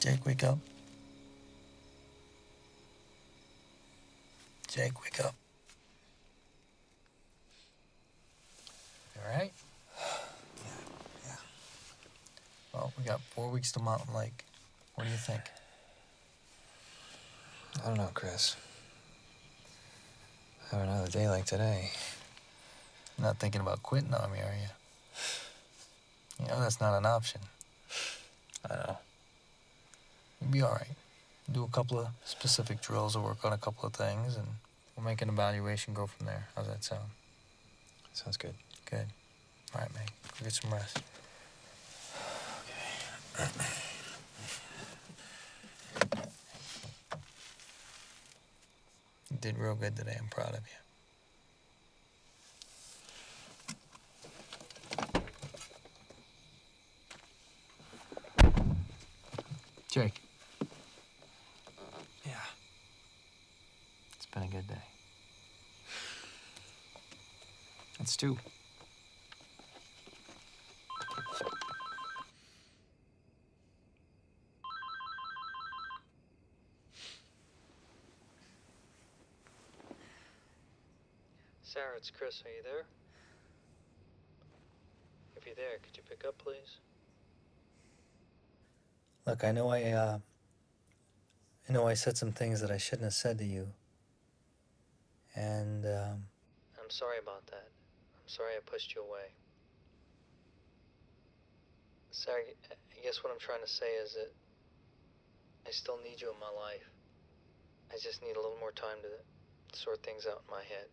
Jake, wake up. Jake, wake up. You all right? Yeah. Well, we got 4 weeks to Mountain Lake. What do you think? I don't know, Chris. Have another day like today. You're not thinking about quitting on me, are you? You know that's not an option. I know. You'll be all right. Do a couple of specific drills or work on a couple of things, and we'll make an evaluation, go from there. How's that sound? Sounds good. Good. All right, man. Go get some rest. Okay. You did real good today. I'm proud of you. Jake. Yeah. It's been a good day. That's 2. Sarah, it's Chris. Are you there? If you're there, could you pick up, please? Look, I know I said some things that I shouldn't have said to you. And, I'm sorry about that. I'm sorry I pushed you away. Sarah, I guess what I'm trying to say is that I still need you in my life. I just need a little more time to sort things out in my head.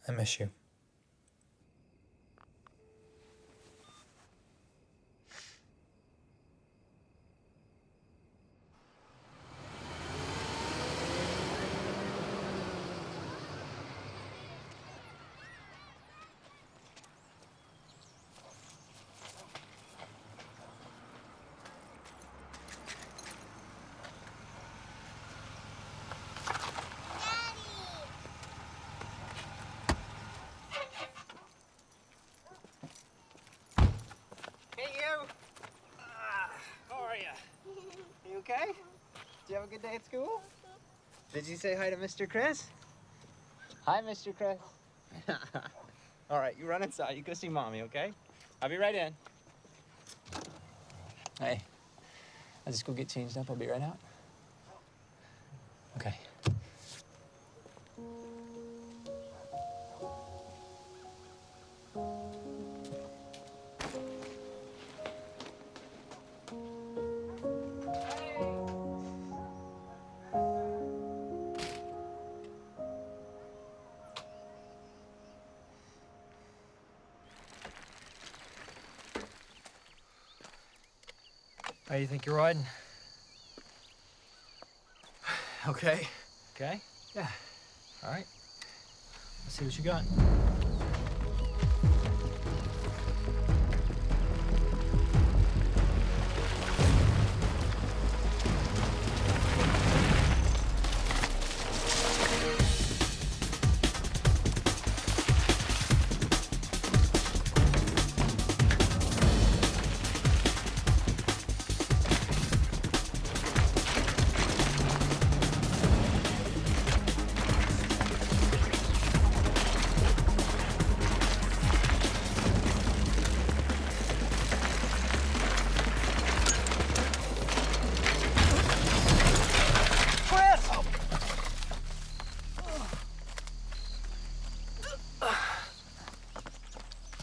I miss you. Hey, you! How are ya? You okay? Did you have a good day at school? Did you say hi to Mr. Chris? Hi, Mr. Chris. All right, you run inside. You go see Mommy, okay? I'll be right in. Hey, I'll just go get changed up. I'll be right out. Okay. How do you think you're riding? Okay. Okay? Yeah. All right. Let's see what you got.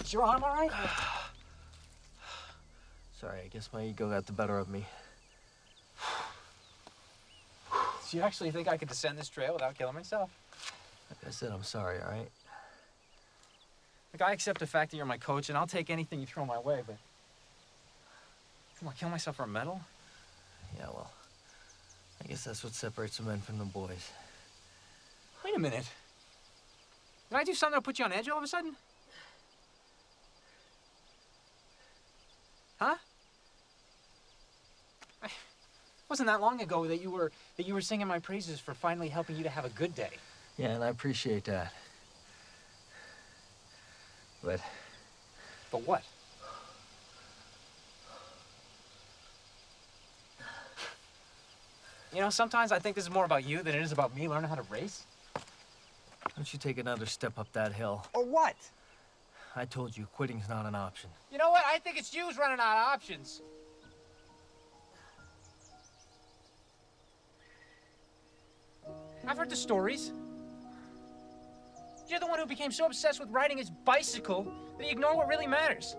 Is your arm all right? Sorry, I guess my ego got the better of me. Do you actually think I could descend this trail without killing myself? Like I said, I'm sorry, all right? Look, I accept the fact that you're my coach, and I'll take anything you throw my way, but... Come on, kill myself for a medal? Yeah, well, I guess that's what separates the men from the boys. Wait a minute. Did I do something that'll put you on edge all of a sudden? Huh? It wasn't that long ago that you were singing my praises for finally helping you to have a good day. Yeah, and I appreciate that. But what? You know, sometimes I think this is more about you than it is about me learning how to race. Why don't you take another step up that hill? Or what? I told you, quitting's not an option. You know what? I think it's you who's running out of options. I've heard the stories. You're the one who became so obsessed with riding his bicycle that you ignore what really matters.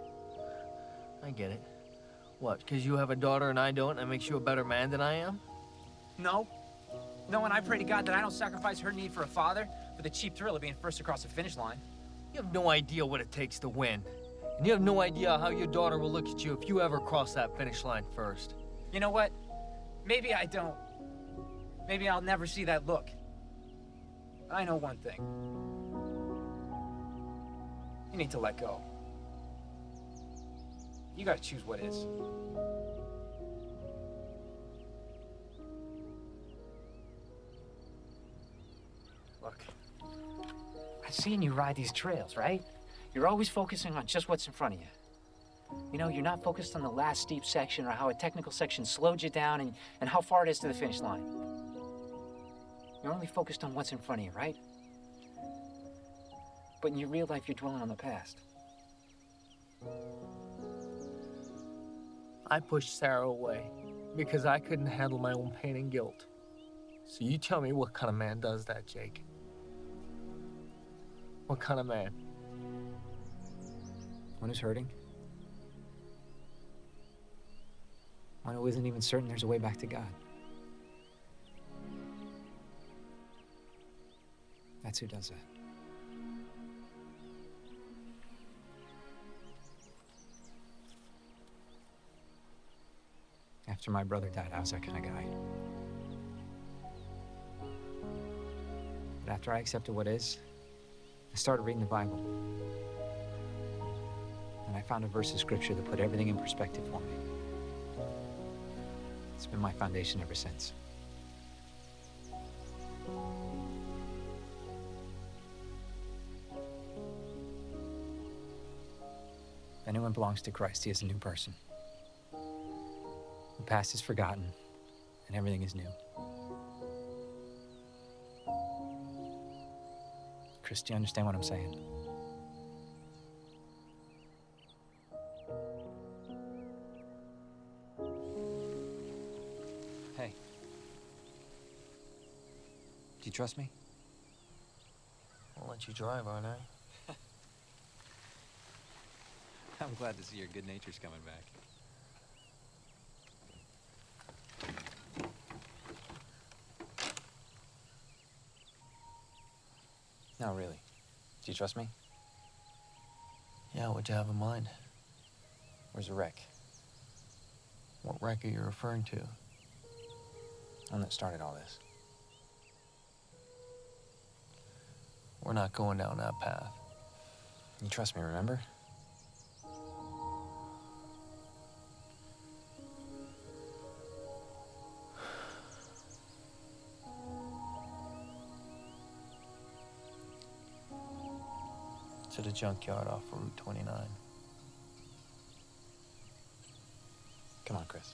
I get it. What, because you have a daughter and I don't, and that makes you a better man than I am? No. No, and I pray to God that I don't sacrifice her need for a father for the cheap thrill of being first across the finish line. You have no idea what it takes to win. And you have no idea how your daughter will look at you if you ever cross that finish line first. You know what? Maybe I don't. Maybe I'll never see that look. I know one thing. You need to let go. You gotta choose what is. Look, I've seen you ride these trails, right? You're always focusing on just what's in front of you. You know, you're not focused on the last steep section or how a technical section slowed you down and how far it is to the finish line. You're only focused on what's in front of you, right? But in your real life, you're dwelling on the past. I pushed Sarah away because I couldn't handle my own pain and guilt. So you tell me what kind of man does that, Jake? What kind of man? One who's hurting. One who isn't even certain there's a way back to God. That's who does that. After my brother died, I was that kind of guy. But after I accepted what is, I started reading the Bible. And I found a verse of scripture that put everything in perspective for me. It's been my foundation ever since. If anyone belongs to Christ, he is a new person. The past is forgotten, and everything is new. Chris, do you understand what I'm saying? Hey. Do you trust me? I'll let you drive, aren't I? I'm glad to see your good nature's coming back. No, really. Do you trust me? Yeah, what'd you have in mind? Where's the wreck? What wreck are you referring to? One that started all this. We're not going down that path. You trust me, remember? To the junkyard off of Route 29. Come on, Chris.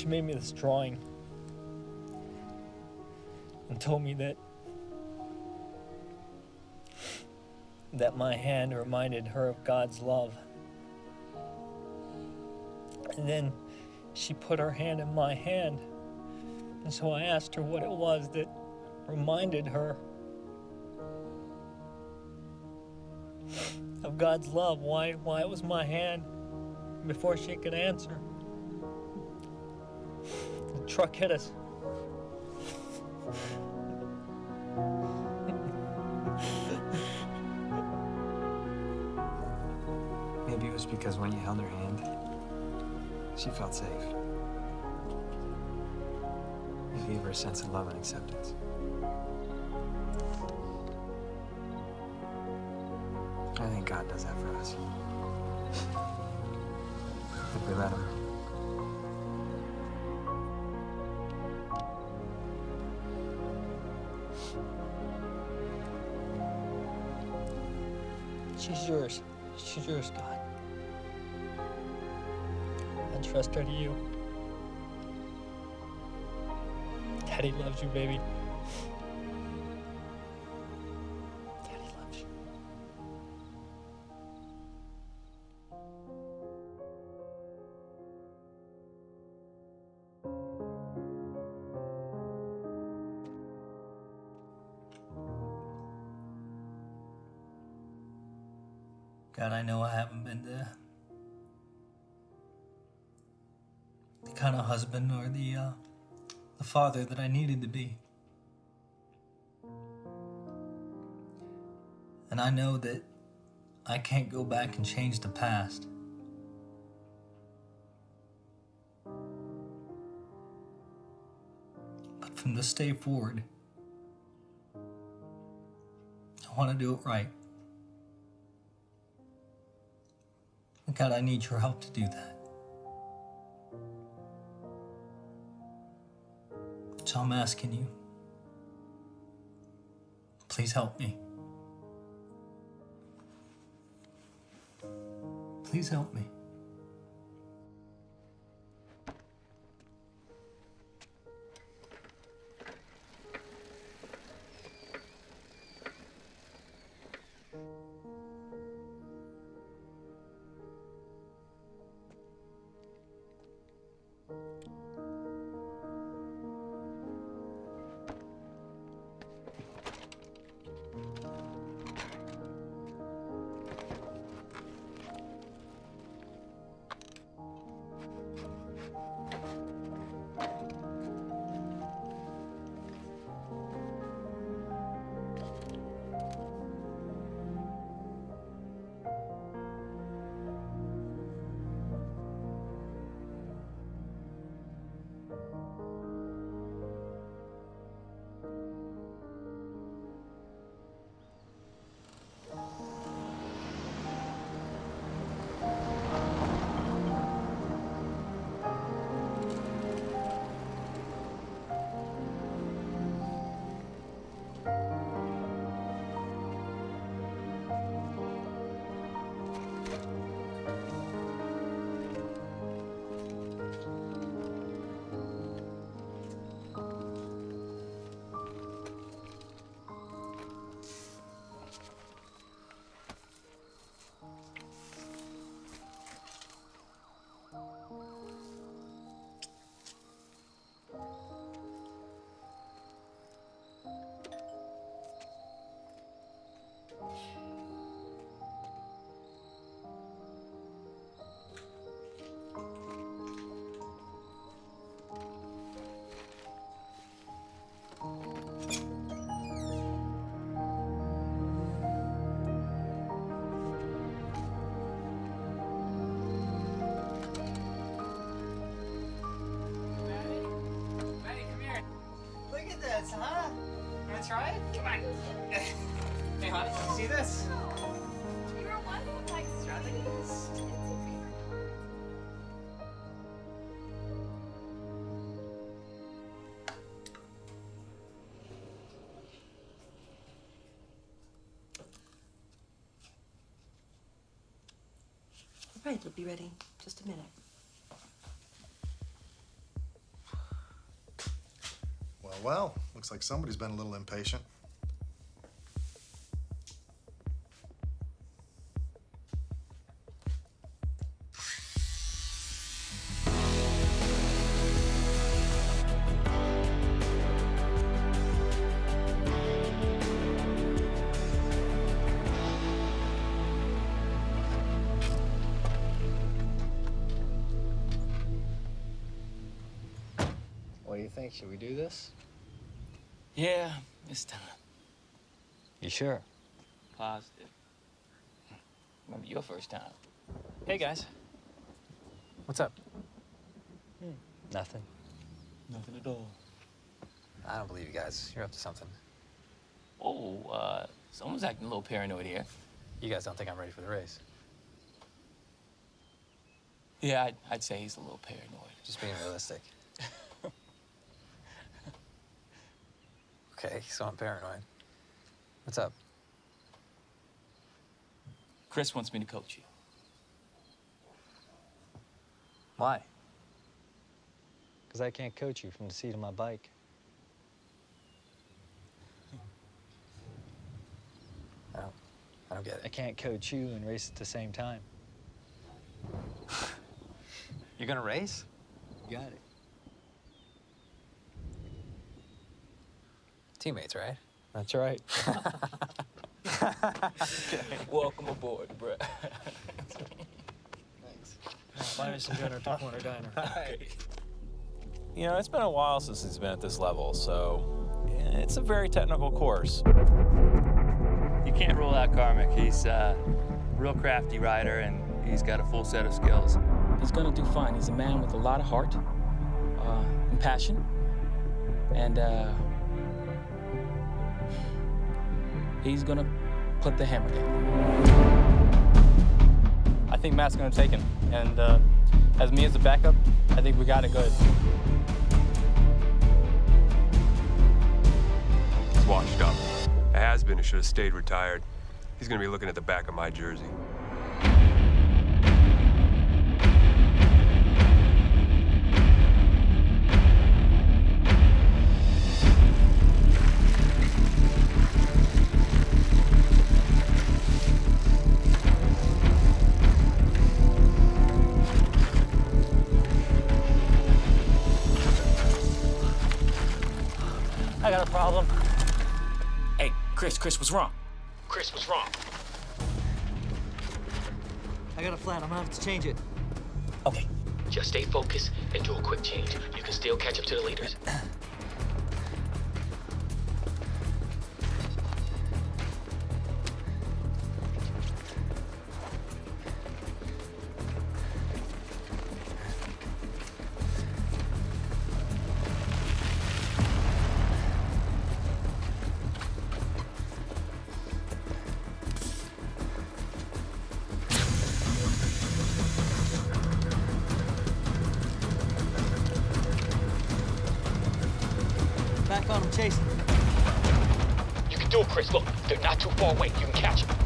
she made me this drawing and told me that my hand reminded her of God's love. And then she put her hand in my hand, and so I asked her what it was that reminded her of God's love, why it was my hand. Before she could answer, the truck hit us. Maybe it was because when you held her hand, she felt safe. You gave her a sense of love and acceptance. I think God does that for us. If we let him. She's yours. She's yours, God. I trust her to you. Daddy loves you, baby. Daddy loves you. God, I know I haven't been the kind of husband or the father that I needed to be. And I know that I can't go back and change the past. But from this day forward, I want to do it right. God, I need your help to do that. So I'm asking you, please help me. Please help me. Huh? You wanna try it? Come on. Hey, honey, you see this? You were wondering if I could Right, it'll be ready. Just a minute. Well, looks like somebody's been a little impatient. What do you think? Should we do this? Yeah, it's time. You sure? Positive. Remember your first time. Hey, guys. What's up? Nothing. Nothing at all. I don't believe you guys. You're up to something. Oh, someone's acting a little paranoid here. You guys don't think I'm ready for the race? Yeah, I'd say he's a little paranoid. Just being realistic. Okay, so I'm paranoid. What's up? Chris wants me to coach you. Why? Because I can't coach you from the seat of my bike. I don't get it. I can't coach you and race at the same time. You're gonna race? You got it. Teammates, right? That's right. Welcome aboard, Brett. Thanks. Buy me some dinner at the corner diner. You know, it's been a while since he's been at this level, so it's a very technical course. You can't rule out Carmik. He's a real crafty rider, and he's got a full set of skills. He's gonna do fine. He's a man with a lot of heart and passion, and he's gonna put the hammer down. I think Matt's gonna take him, and as me as a backup, I think we got it good. He's washed up. A has-been who should have stayed retired. He's gonna be looking at the back of my jersey. I got a problem. Hey, Chris, what's wrong? Chris, what's wrong? I got a flat. I'm gonna have to change it. Okay. Just stay focused and do a quick change. You can still catch up to the leaders. Back on him, chasing. You can do it, Chris. Look, they're not too far away. You can catch them.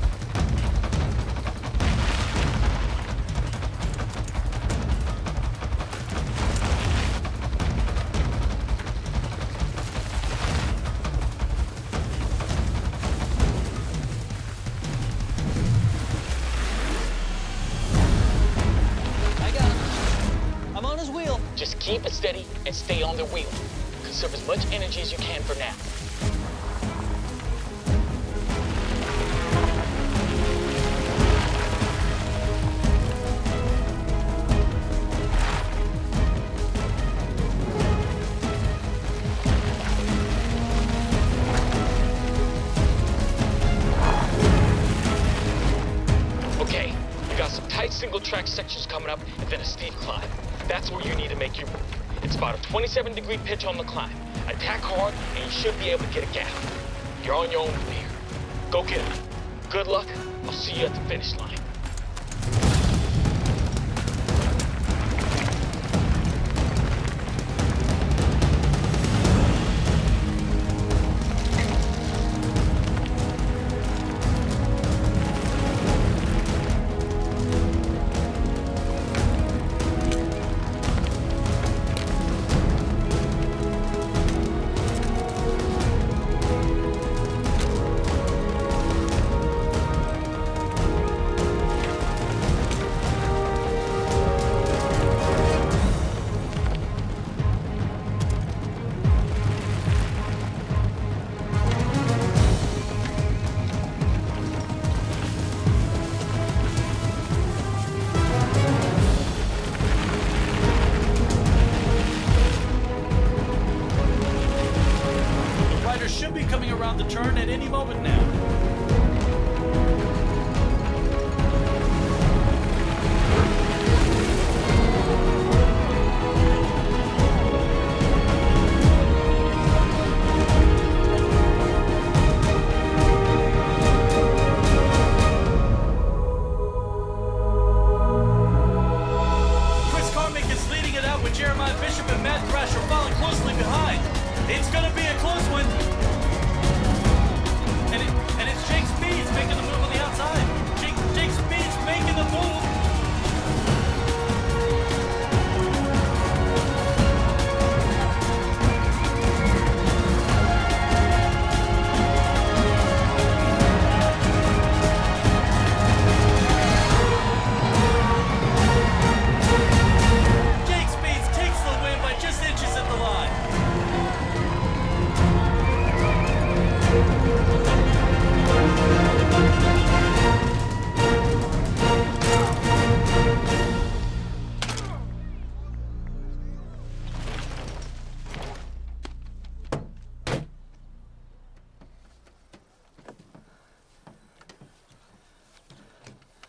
I got him. I'm on his wheel. Just keep it steady and stay on their wheel. Conserve as much energy as you can for now. Okay, we got some tight single track sections coming up and then a steep climb. That's where you need to make your move. It's about a 27-degree pitch on the climb. Attack hard, and you should be able to get a gap. You're on your own from here. Go get it. Good luck. I'll see you at the finish line.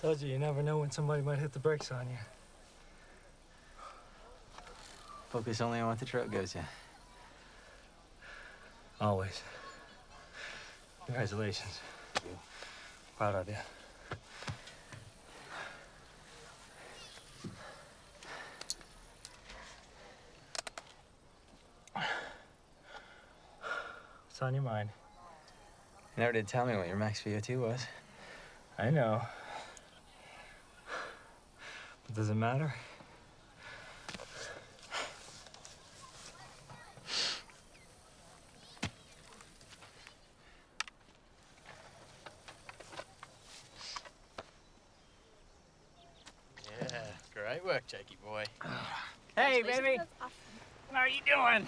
Told you, you never know when somebody might hit the brakes on you. Focus only on what the truck goes in. Always. Congratulations. Proud of you. What's on your mind? You never did tell me what your max VO2 was. I know. But does it matter? Yeah, great work, Jakey boy. Hey, baby. That's awesome. How are you doing?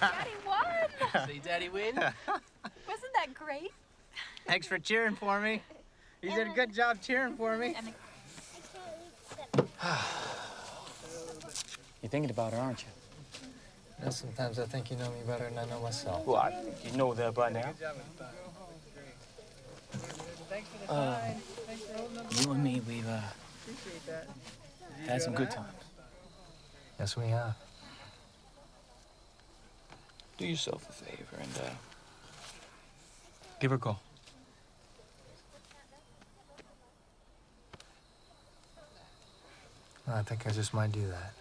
Daddy won! See Daddy win? Wasn't that great? Thanks for cheering for me. You did a good job cheering for me. You're thinking about her, aren't you? You know, sometimes I think you know me better than I know myself. Well, I think you know that by now. You and me, we've had some good times. Yes, we have. Do yourself a favor and give her a call. I think I just might do that.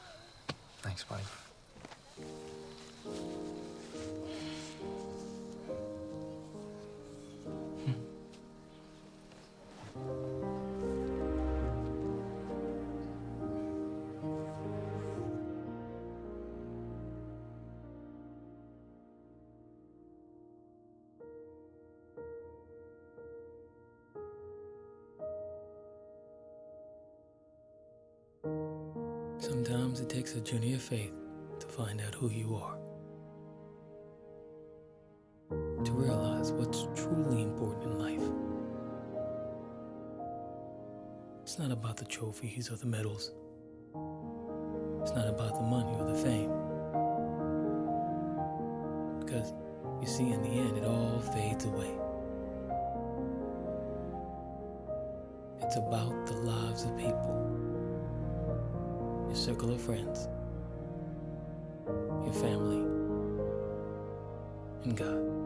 Thanks, buddy. Sometimes it takes a journey of faith to find out who you are. To realize what's truly important in life. It's not about the trophies or the medals. It's not about the money or the fame. Because, you see, in the end, it all fades away. It's about the lives of people. Your circle of friends, your family, and God.